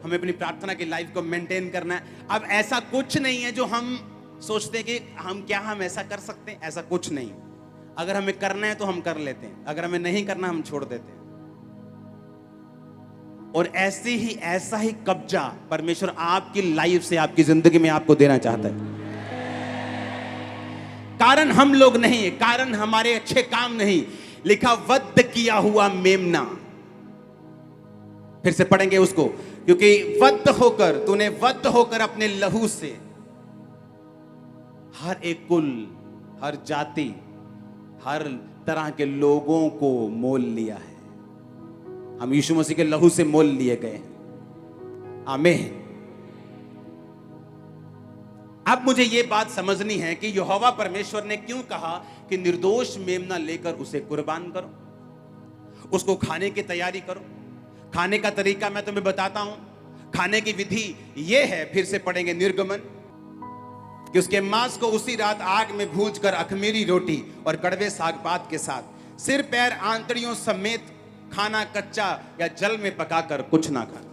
हमें अपनी प्रार्थना की लाइफ को मेंटेन करना है। अब ऐसा कुछ नहीं है जो हम सोचते हैं कि हम ऐसा कर सकते हैं। ऐसा कुछ नहीं। अगर हमें करना है तो हम कर लेते हैं, अगर हमें नहीं करना हम छोड़ देते हैं। और ऐसा ही कब्जा परमेश्वर आपकी लाइफ से, आपकी जिंदगी में आपको देना चाहता है। कारण हम लोग नहीं है, कारण हमारे अच्छे काम नहीं। लिखा वध किया हुआ मेमना। फिर से पढ़ेंगे उसको। क्योंकि वध होकर, तूने वध होकर अपने लहू से हर एक कुल, हर जाति, हर तरह के लोगों को मोल लिया है। हम यीशु मसीह के लहू से मोल लिए गए हैं। आमीन। अब मुझे यह बात समझनी है कि यहोवा परमेश्वर ने क्यों कहा कि निर्दोष मेमना लेकर उसे कुर्बान करो, उसको खाने की तैयारी करो। खाने का तरीका मैं तुम्हें बताता हूं। खाने की विधि यह है, फिर से पढ़ेंगे निर्गमन, कि उसके मांस को उसी रात आग में भूनकर अखमीरी रोटी और कड़वे साग पात के साथ सिर पैर आंतड़ियों समेत खाना, कच्चा या जल में पकाकर कुछ ना खाना।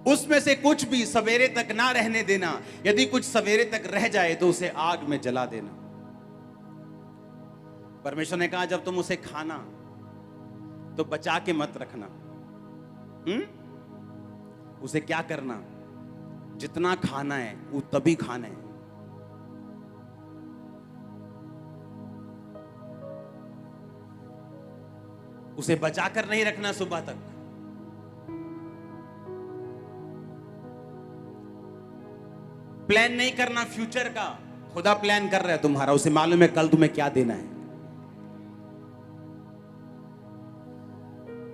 उसमें से कुछ भी सवेरे तक ना रहने देना। यदि कुछ सवेरे तक रह जाए तो उसे आग में जला देना। परमेश्वर ने कहा जब तुम उसे खाना तो बचा के मत रखना। उसे क्या करना, जितना खाना है वो तभी खाना है। उसे बचा कर नहीं रखना सुबह तक। प्लान नहीं करना फ्यूचर का, खुदा प्लान कर रहा है तुम्हारा, उसे मालूम है कल तुम्हें क्या देना है।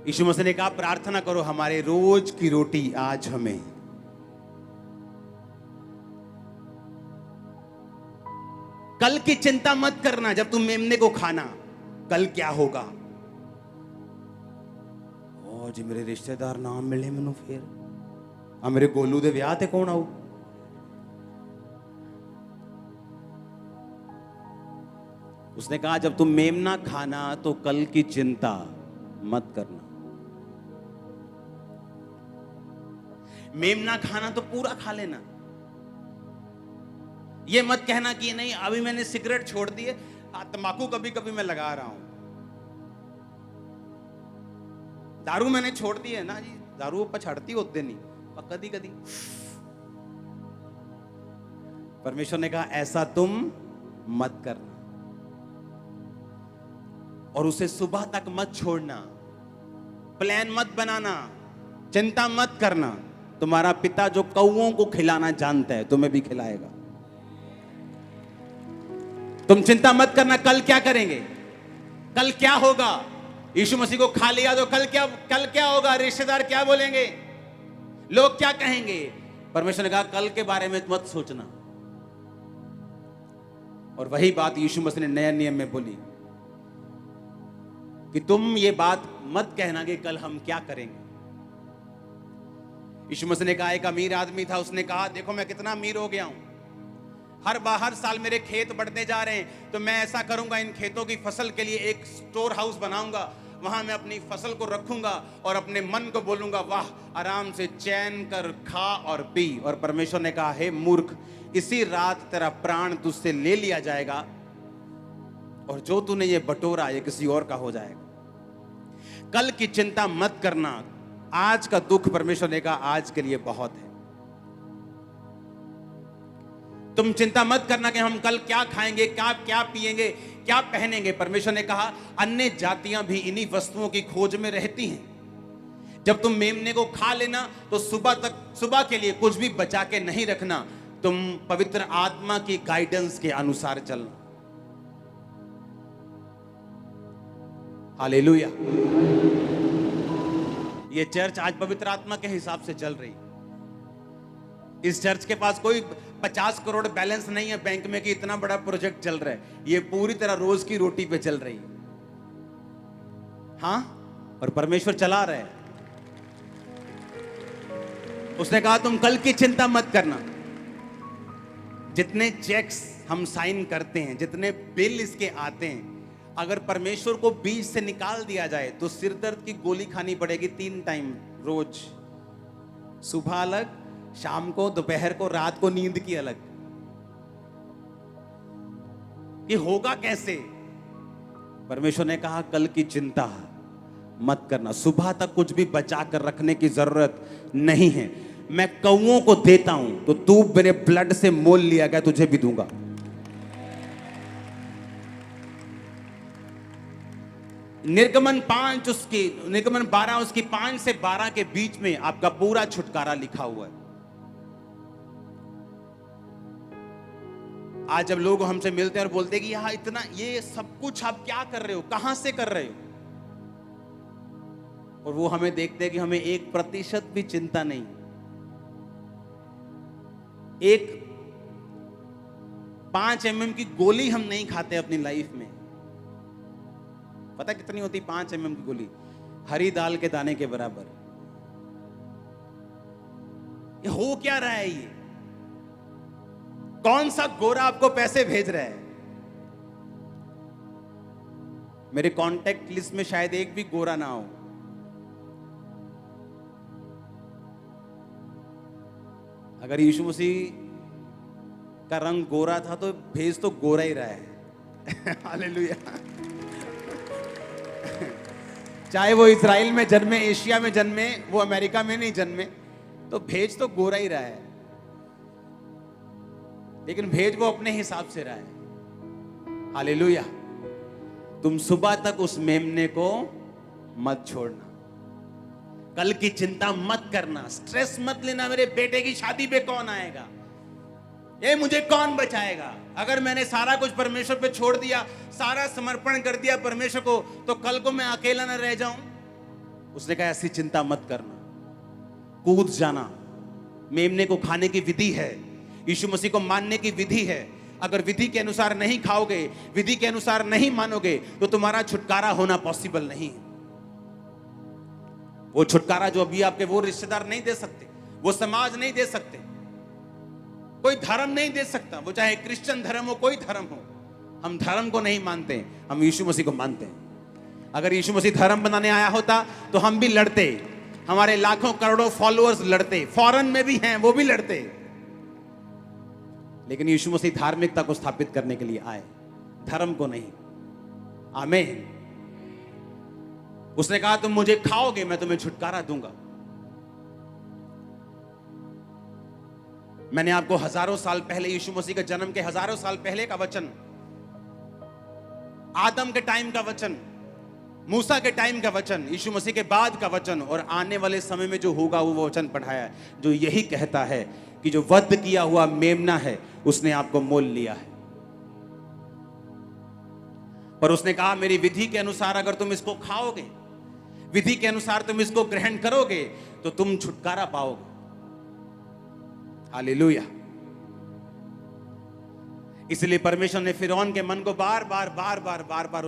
यीशु मसीह ने कहा प्रार्थना करो हमारे रोज की रोटी आज हमें। कल की चिंता मत करना जब तुम मेमने को खाना, कल क्या होगा। ओ जी मेरे रिश्तेदार ना मिले मैनू, फिर मेरे गोलू दे विआह ते कौन आऊ। उसने कहा जब तुम मेमना खाना तो कल की चिंता मत करना। मेमना खाना तो पूरा खा लेना। ये मत कहना कि नहीं अभी मैंने सिगरेट छोड़ दी है, तंबाकू कभी कभी मैं लगा रहा हूं, दारू मैंने छोड़ दी है ना जी, दारू पछड़ती होते नहीं पर कदी कदी। परमेश्वर ने कहा ऐसा तुम मत करना और उसे सुबह तक मत छोड़ना। प्लान मत बनाना, चिंता मत करना। तुम्हारा पिता जो कौओं को खिलाना जानता है तुम्हें भी खिलाएगा। तुम चिंता मत करना कल क्या करेंगे, कल क्या होगा। यीशु मसीह को खा लिया तो कल क्या होगा, रिश्तेदार क्या बोलेंगे, लोग क्या कहेंगे। परमेश्वर ने कहा कल के बारे में मत सोचना। और वही बात यीशु मसीह ने नया नियम में बोली कि तुम ये बात मत कहना कि कल हम क्या करेंगे। यीशु मसीह ने कहा एक अमीर आदमी था, उसने कहा देखो मैं कितना अमीर हो गया हूं, हर साल मेरे खेत बढ़ते जा रहे हैं, तो मैं ऐसा करूंगा इन खेतों की फसल के लिए एक स्टोर हाउस बनाऊंगा, वहां मैं अपनी फसल को रखूंगा और अपने मन को बोलूंगा वाह आराम से चैन कर खा और पी। और परमेश्वर ने कहा हे मूर्ख, इसी रात तेरा प्राण तुझसे ले लिया जाएगा और जो तूने ये बटोरा ये किसी और का हो जाएगा। कल की चिंता मत करना, आज का दुख परमेश्वर ने कहा आज के लिए बहुत है। तुम चिंता मत करना कि हम कल क्या खाएंगे, क्या पिएंगे, क्या पहनेंगे। परमेश्वर ने कहा अन्य जातियां भी इन्हीं वस्तुओं की खोज में रहती हैं। जब तुम मेमने को खा लेना तो सुबह के लिए कुछ भी बचा के नहीं रखना। तुम पवित्र आत्मा की गाइडेंस के अनुसार चलना। हालेलुया। ये चर्च आज पवित्र आत्मा के हिसाब से चल रही। इस चर्च के पास कोई 50 करोड़ बैलेंस नहीं है बैंक में कि इतना बड़ा प्रोजेक्ट चल रहा है। ये पूरी तरह रोज की रोटी पे चल रही है। हाँ, और परमेश्वर चला रहा है। उसने कहा तुम कल की चिंता मत करना। जितने चेक्स हम साइन करते हैं, जितने बिल इसके आते हैं, अगर परमेश्वर को बीच से निकाल दिया जाए तो सिरदर्द की गोली खानी पड़ेगी 3 टाइम रोज, सुबह अलग, शाम को, दोपहर को, रात को नींद की अलग। ये होगा कैसे? परमेश्वर ने कहा कल की चिंता मत करना, सुबह तक कुछ भी बचा कर रखने की जरूरत नहीं है। मैं कौओं को देता हूं तो तू मेरे ब्लड से मोल लिया गया, तुझे भी दूंगा। निर्गमन 12 उसकी 5 से 12 के बीच में आपका पूरा छुटकारा लिखा हुआ है। आज जब लोग हमसे मिलते हैं और बोलते हैं कि यहां इतना ये सब कुछ आप क्या कर रहे हो, कहां से कर रहे हो, और वो हमें देखते हैं कि हमें 1% भी चिंता नहीं। एक 5 mm की गोली हम नहीं खाते अपनी लाइफ में। पता कितनी होती 5 mm की गोली? हरी दाल के दाने के बराबर। ये हो क्या रहा है? ये कौन सा गोरा आपको पैसे भेज रहा है? मेरे कांटेक्ट लिस्ट में शायद एक भी गोरा ना हो। अगर यीशु मसीह का रंग गोरा था तो भेज तो गोरा ही रहा है। हालेलुया। चाहे वो इजराइल में जन्मे, एशिया में जन्मे, वो अमेरिका में नहीं जन्मे, तो भेज तो गोरा ही रहा है, लेकिन भेज वो अपने हिसाब से रहा है। हालेलुया। तुम सुबह तक उस मेमने को मत छोड़ना, कल की चिंता मत करना, स्ट्रेस मत लेना, मेरे बेटे की शादी पे कौन आएगा, ये मुझे कौन बचाएगा। अगर मैंने सारा कुछ परमेश्वर पे छोड़ दिया, सारा समर्पण कर दिया परमेश्वर को, तो कल को मैं अकेला ना रह जाऊं। उसने कहा ऐसी चिंता मत करना, कूद जाना। मेमने को खाने की विधि है, यीशु मसीह को मानने की विधि है। अगर विधि के अनुसार नहीं खाओगे, विधि के अनुसार नहीं मानोगे, तो तुम्हारा छुटकारा होना पॉसिबल नहीं है। वो छुटकारा जो अभी आपके वो रिश्तेदार नहीं दे सकते, वो समाज नहीं दे सकते, कोई धर्म नहीं दे सकता, वो चाहे क्रिश्चियन धर्म हो, कोई धर्म हो। हम धर्म को नहीं मानते, हम यीशु मसीह को मानते हैं। अगर यीशु मसीह धर्म बनाने आया होता तो हम भी लड़ते, हमारे लाखों करोड़ों फॉलोअर्स लड़ते, फॉरेन में भी हैं वो भी लड़ते। लेकिन यीशु मसीह धार्मिकता को स्थापित करने के लिए आए, धर्म को नहीं। आमीन। उसने कहा तुम मुझे खाओगे, मैं तुम्हें छुटकारा दूंगा। मैंने आपको हजारों साल पहले, यीशु मसीह के जन्म के हजारों साल पहले का वचन, आदम के टाइम का वचन, मूसा के टाइम का वचन, यीशु मसीह के बाद का वचन और आने वाले समय में जो होगा वो वचन पढ़ाया है, जो यही कहता है कि जो वध किया हुआ मेमना है उसने आपको मोल लिया है। पर उसने कहा मेरी विधि के अनुसार अगर तुम इसको खाओगे, विधि के अनुसार तुम इसको ग्रहण करोगे, तो तुम छुटकारा पाओगे। हालेलुया। इसलिए परमेश्वर ने फिरौन के मन को बार बार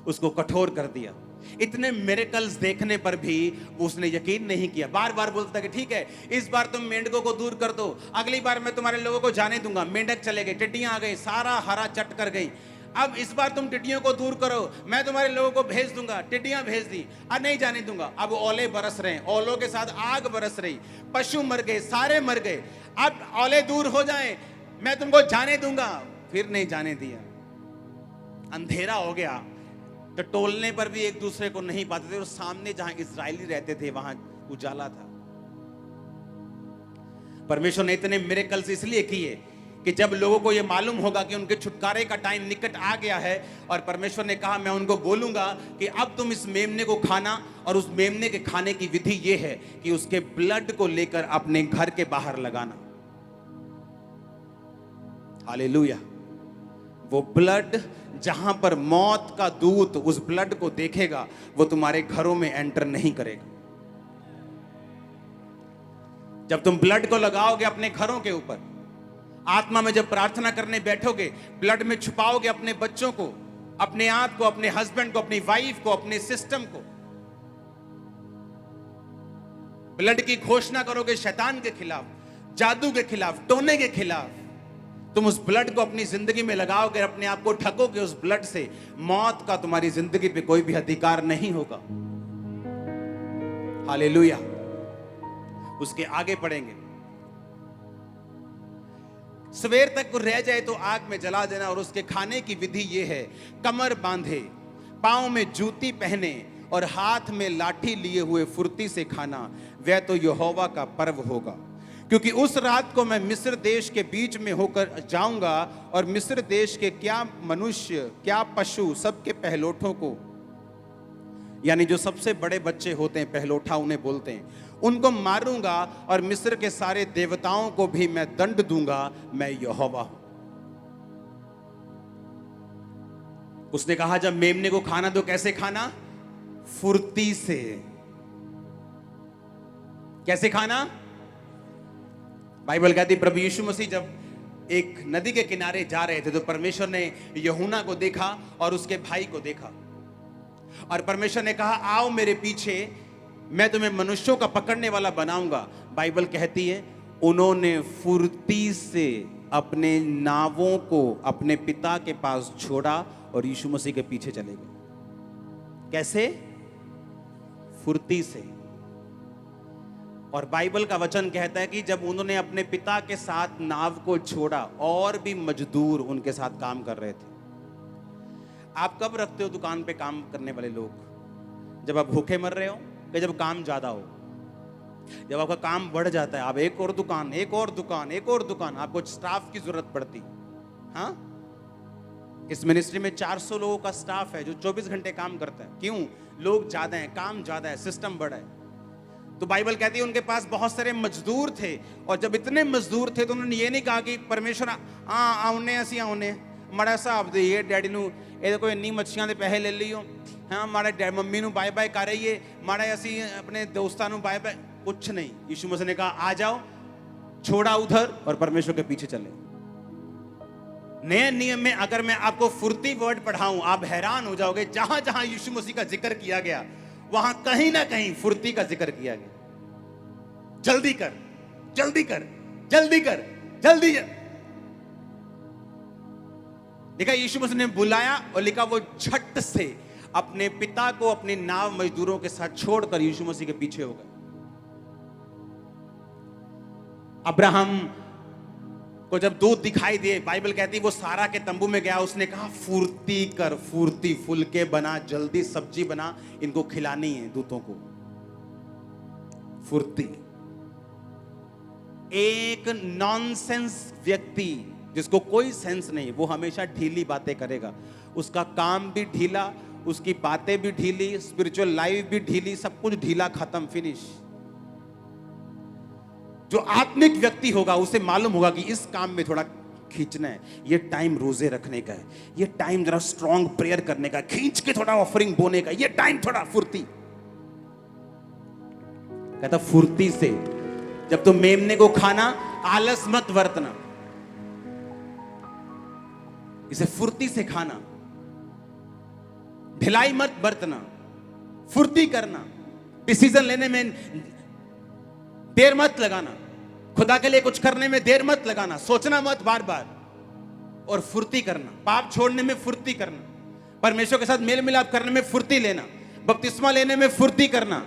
उसको कठोर कर दिया। इतने मिरेकल्स देखने पर भी उसने यकीन नहीं किया। बार बार बोलता कि ठीक है, इस बार तुम मेंढकों को दूर कर दो, अगली बार मैं तुम्हारे लोगों को जाने दूंगा। मेंढक चले गए, टिड्डियां आ गई, सारा हरा चट कर गई। अब इस बार तुम टिड्डियों को दूर करो, मैं तुम्हारे लोगों को भेज दूंगा। टिड्डियां भेज दी, अब नहीं जाने दूंगा। अब ओले बरस रहे हैं, ओलों के साथ आग बरस रही, पशु मर गए, सारे मर गए। अब ओले दूर हो जाएं, मैं तुमको जाने दूंगा। फिर नहीं जाने दिया, अंधेरा हो गया, तो टोलने पर भी एक दूसरे को नहीं पाते थे। और सामने जहां इजरायली रहते थे वहां उजाला था। परमेश्वर ने इतने मिरेकल्स इसलिए किए कि जब लोगों को यह मालूम होगा कि उनके छुटकारे का टाइम निकट आ गया है, और परमेश्वर ने कहा मैं उनको बोलूंगा कि अब तुम इस मेमने को खाना, और उस मेमने के खाने की विधि यह है कि उसके ब्लड को लेकर अपने घर के बाहर लगाना। हालेलुया। वो ब्लड, जहां पर मौत का दूत उस ब्लड को देखेगा, वो तुम्हारे घरों में एंटर नहीं करेगा। जब तुम ब्लड को लगाओगे अपने घरों के ऊपर, आत्मा में जब प्रार्थना करने बैठोगे, ब्लड में छुपाओगे अपने बच्चों को, अपने आप को, अपने हस्बैंड को, अपनी वाइफ को, अपने सिस्टम को, ब्लड की घोषणा करोगे शैतान के खिलाफ, जादू के खिलाफ, टोने के खिलाफ। तुम उस ब्लड को अपनी जिंदगी में लगाओगे, अपने आप को ढकोगे उस ब्लड से, मौत का तुम्हारी जिंदगी पे कोई भी अधिकार नहीं होगा। हालेलुया। उसके आगे पढ़ेंगे, सवेर तक वो रह जाए तो आग में जला देना। और उसके खाने की विधि ये है, कमर बांधे, पांव में जूती पहने और हाथ में लाठी लिए हुए फुर्ती से खाना। वह तो यहोवा का पर्व होगा, क्योंकि उस रात को मैं मिस्र देश के बीच में होकर जाऊंगा, और मिस्र देश के क्या मनुष्य क्या पशु सबके पहलोठों को, यानी जो सबसे बड़े बच्चे होते हैं, पहलोठा उन्हें बोलते हैं, उनको मारूंगा, और मिस्र के सारे देवताओं को भी मैं दंड दूंगा। मैं यहोवा हूं। उसने कहा जब मेमने को खाना तो कैसे खाना? फुर्ती से। कैसे खाना? बाइबल कहती प्रभु यीशु मसीह जब एक नदी के किनारे जा रहे थे, तो परमेश्वर ने यूहन्ना को देखा और उसके भाई को देखा, और परमेश्वर ने कहा आओ मेरे पीछे, मैं तुम्हें मनुष्यों का पकड़ने वाला बनाऊंगा। बाइबल कहती है उन्होंने फुर्ती से अपने नावों को अपने पिता के पास छोड़ा और यीशु मसीह के पीछे चले गए। कैसे? फुर्ती से। और बाइबल का वचन कहता है कि जब उन्होंने अपने पिता के साथ नाव को छोड़ा, और भी मजदूर उनके साथ काम कर रहे थे। आप कब रखते हो दुकान पे काम करने वाले लोग? जब आप भूखे मर रहे हो कि जब काम ज्यादा हो? जब आपका काम बढ़ जाता है, आप एक और दुकान, एक और दुकान, एक और दुकान, आपको स्टाफ की जरूरत पड़ती। हाँ, इस मिनिस्ट्री में 400 लोगों का स्टाफ है जो 24 घंटे काम करता है। क्यों? लोग ज्यादा हैं, काम ज्यादा है, सिस्टम बड़ा है। तो बाइबल कहती है उनके पास बहुत सारे मजदूर थे, और जब इतने मजदूर थे तो उन्होंने ये नहीं कहा कि परमेश्वर आउने असी आउने माड़ा हिसाब दे डैडी नू ये कोई इन्नी मच्छियां दे पैसे ले लियो, हाँ माड़ा मम्मी नू बाय बाय कर रही है, माड़ा असी अपने दोस्तां नू बाय बाय। कुछ नहीं, यीशु मसीह ने कहा आ जाओ, छोड़ा उधर और परमेश्वर के पीछे चले। नए नियम में अगर मैं आपको फुर्ती वर्ड पढ़ाऊं, आप हैरान हो जाओगे। जहां जहां यीशु मसीह का जिक्र किया गया वहां कहीं ना कहीं फुर्ती का जिक्र किया गया। जल्दी कर, जल्दी कर, जल्दी कर, जल्दी देखा, यीशु मसीह ने बुलाया और लिखा वो झट से अपने पिता को अपने नाव मजदूरों के साथ छोड़कर यीशु मसीह के पीछे हो गए। अब्राहम को जब दूत दिखाई दिए, बाइबल कहती वो सारा के तंबू में गया, उसने कहा फुर्ती कर, फुर्ती, फुलके बना, जल्दी सब्जी बना, इनको खिलानी है दूतों को। फुर्ती। एक नॉनसेंस व्यक्ति जिसको कोई सेंस नहीं, वो हमेशा ढीली बातें करेगा। उसका काम भी ढीला, उसकी बातें भी ढीली, स्पिरिचुअल लाइफ भी ढीली, सब कुछ ढीला, खत्म, फिनिश। जो आत्मिक व्यक्ति होगा उसे मालूम होगा कि इस काम में थोड़ा खींचना है, ये टाइम रोजे रखने का है, ये टाइम जरा स्ट्रॉन्ग प्रेयर करने का, खींच के थोड़ा ऑफरिंग बोने का, ये टाइम थोड़ा फुर्ती। कहता फुर्ती से जब तुम मेमने को खाना, आलस मत बरतना, इसे फुर्ती से खाना, ढिलाई मत बरतना, फुर्ती करना, डिसीजन लेने में देर मत लगाना, खुदा के लिए कुछ करने में देर मत लगाना, सोचना मत बार बार, और फुर्ती करना, पाप छोड़ने में फुर्ती करना, परमेश्वर के साथ मेल मिलाप करने में फुर्ती लेना, बपतिस्मा लेने में फुर्ती करना,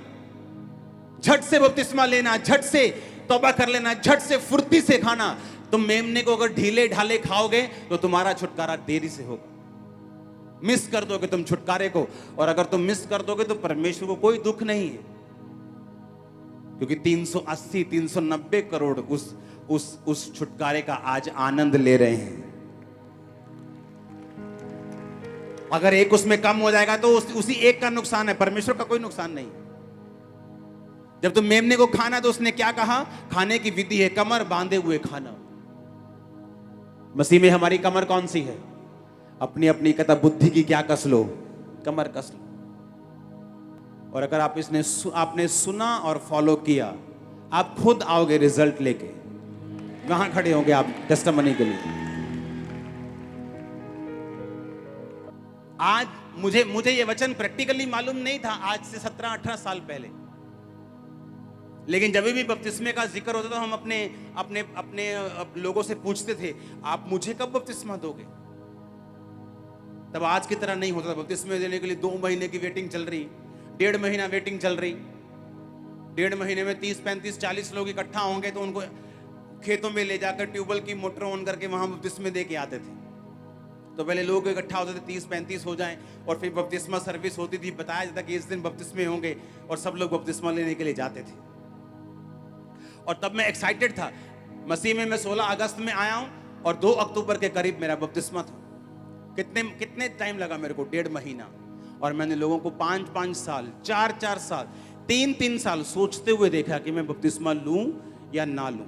झट से बपतिस्मा लेना, झट से तौबा कर लेना, झट से फुर्ती से खाना। तुम मेमने को अगर ढीले ढाले खाओगे तो तुम्हारा छुटकारा देरी से होगा, मिस कर दोगे तुम छुटकारे को। और अगर तुम मिस कर दोगे तो परमेश्वर को कोई दुख नहीं है, क्योंकि 380 390 करोड़ उस छुटकारे का आज आनंद ले रहे हैं। अगर एक उसमें कम हो जाएगा तो उसी एक का नुकसान है, परमेश्वर का कोई नुकसान नहीं। जब तुम मेमने को खाना तो उसने क्या कहा? खाने की विधि है कमर बांधे हुए खाना। मसीह में हमारी कमर कौन सी है? अपनी अपनी कहता बुद्धि की क्या कस लो, कमर कस लो। और अगर आप आपने सुना और फॉलो किया, आप खुद आओगे रिजल्ट लेके, वहां खड़े होंगे आप टेस्टिमनी के लिए। आज मुझे ये वचन प्रैक्टिकली मालूम नहीं था, आज से 17-18 साल पहले। लेकिन जब भी बपतिस्मे का जिक्र होता था, हम अपने लोगों से पूछते थे, आप मुझे कब बपतिस्मा दोगे? तब आज की तरह नहीं होता था। बपतिस्मे देने के लिए 2 महीने की वेटिंग चल रही, 1.5 महीना वेटिंग चल रही। 1.5 महीने में 30, 35, 40 लोग इकट्ठा होंगे तो उनको खेतों में ले जाकर ट्यूबवेल की मोटर ऑन करके वहां बपतिस्मे दे के आते थे। तो पहले लोग इकट्ठा होते थे, 30-35 हो जाएं, और फिर बपतिस्मा सर्विस होती थी। बताया जाता कि इस दिन बपतिस्मे होंगे, और सब लोग बपतिस्मा लेने के लिए जाते थे। और तब मैं एक्साइटेड था। मसीह में मैं 16 अगस्त में आया हूं और 2 अक्टूबर के करीब मेरा बपतिस्मा था। कितने टाइम लगा मेरे को? 1.5 महीना। और मैंने लोगों को 5-5 साल, 4-4 साल, 3-3 साल सोचते हुए देखा कि मैं बपतिस्मा लूं या ना लूं।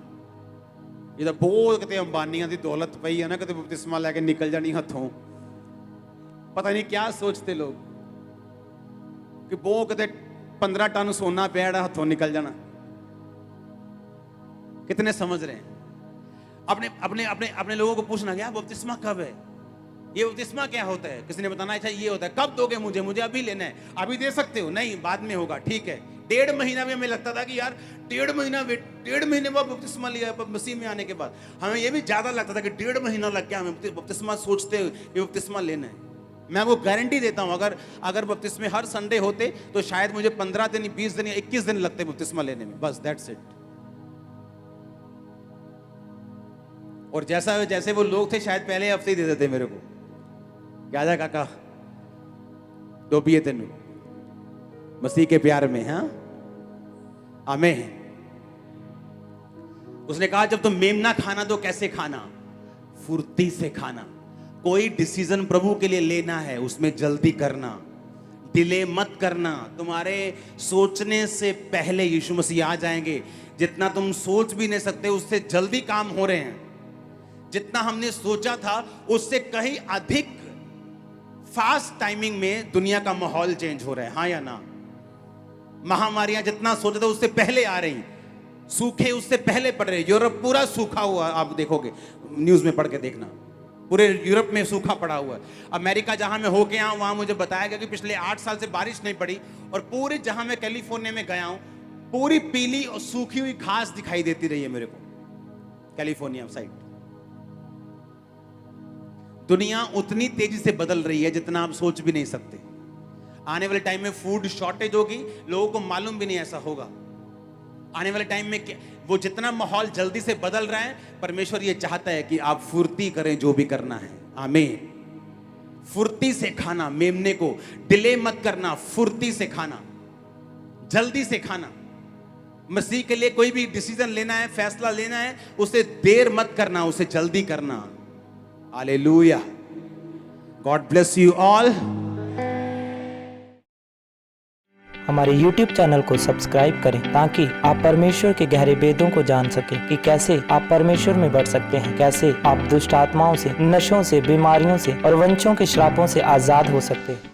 ये तो बहुत कितने अंबानियां दी दौलत पई है ना, कितने बपतिस्मा लेके निकल जानी हथों। पता नहीं क्या सोचते लोग कि वो कितने 15 टन सोना पेड़ा हथों निकल जाना। कितने समझ रहे हैं? अपने लोगों को पूछना, क्या बपतिस्मा कब है? ये बपतिस्मा क्या होता है? किसी ने बताना अच्छा ये होता है। कब दोगे मुझे अभी लेना है। अभी दे सकते हो? नहीं, बाद में होगा। ठीक है। 1.5 महीना में हमें लगता था कि यार 1.5 महीने बाद बपतिस्मा लिया मसीह में आने के बाद। हमें ये भी ज्यादा लगता था कि 1.5 महीना लग गया हमें बपतिस्मा सोचते ये बपतिस्मा लेना है। मैं वो गारंटी देता हूं, अगर बपतिस्मे हर संडे होते तो शायद मुझे 15 दिन, 20 दिन या 21 दिन लगते बपतिस्मा लेने में, बस दैट्स इट। और जैसे वो लोग थे शायद पहले हफ्ते ही दे देते मेरे को, क्या जा काका 2 पिए तेन। मसीह के प्यार में। हाँ, आमीन। उसने कहा जब तुम मेमना खाना तो कैसे खाना? फुर्ती से खाना। कोई डिसीजन प्रभु के लिए लेना है, उसमें जल्दी करना, डिले मत करना। तुम्हारे सोचने से पहले यीशु मसीह आ जाएंगे। जितना तुम सोच भी नहीं सकते उससे जल्दी काम हो रहे हैं। जितना हमने सोचा था उससे कहीं अधिक फास्ट टाइमिंग में दुनिया का माहौल चेंज हो रहा है। हाँ या ना? महामारियां जितना सोचा था उससे पहले आ रही, सूखे उससे पहले पड़ रहे। यूरोप पूरा सूखा हुआ, आप देखोगे न्यूज में पढ़ के देखना, पूरे यूरोप में सूखा पड़ा हुआ है। अमेरिका जहां मैं होके आया वहां मुझे बताया गया कि पिछले 8 साल से बारिश नहीं पड़ी, और पूरे जहां मैं कैलिफोर्निया में गया हूं पूरी पीली और सूखी हुई घास दिखाई देती रही है मेरे को, कैलिफोर्निया साइड। दुनिया उतनी तेजी से बदल रही है जितना आप सोच भी नहीं सकते। आने वाले टाइम में फूड शॉर्टेज होगी, लोगों को मालूम भी नहीं ऐसा होगा। आने वाले टाइम में वो जितना माहौल जल्दी से बदल रहा है, परमेश्वर ये चाहता है कि आप फुर्ती करें जो भी करना है। आमीन। फुर्ती से खाना, मेमने को डिले मत करना, फुर्ती से खाना, जल्दी से खाना। मसीह के लिए कोई भी डिसीजन लेना है, फैसला लेना है, उसे देर मत करना, उसे जल्दी करना। Hallelujah. God bless you all. हमारे YouTube चैनल को सब्सक्राइब करें ताकि आप परमेश्वर के गहरे वेदों को जान सकें कि कैसे आप परमेश्वर में बढ़ सकते हैं, कैसे आप दुष्ट आत्माओं से, नशों से, बीमारियों से और वंशों के श्रापों से आजाद हो सकते हैं।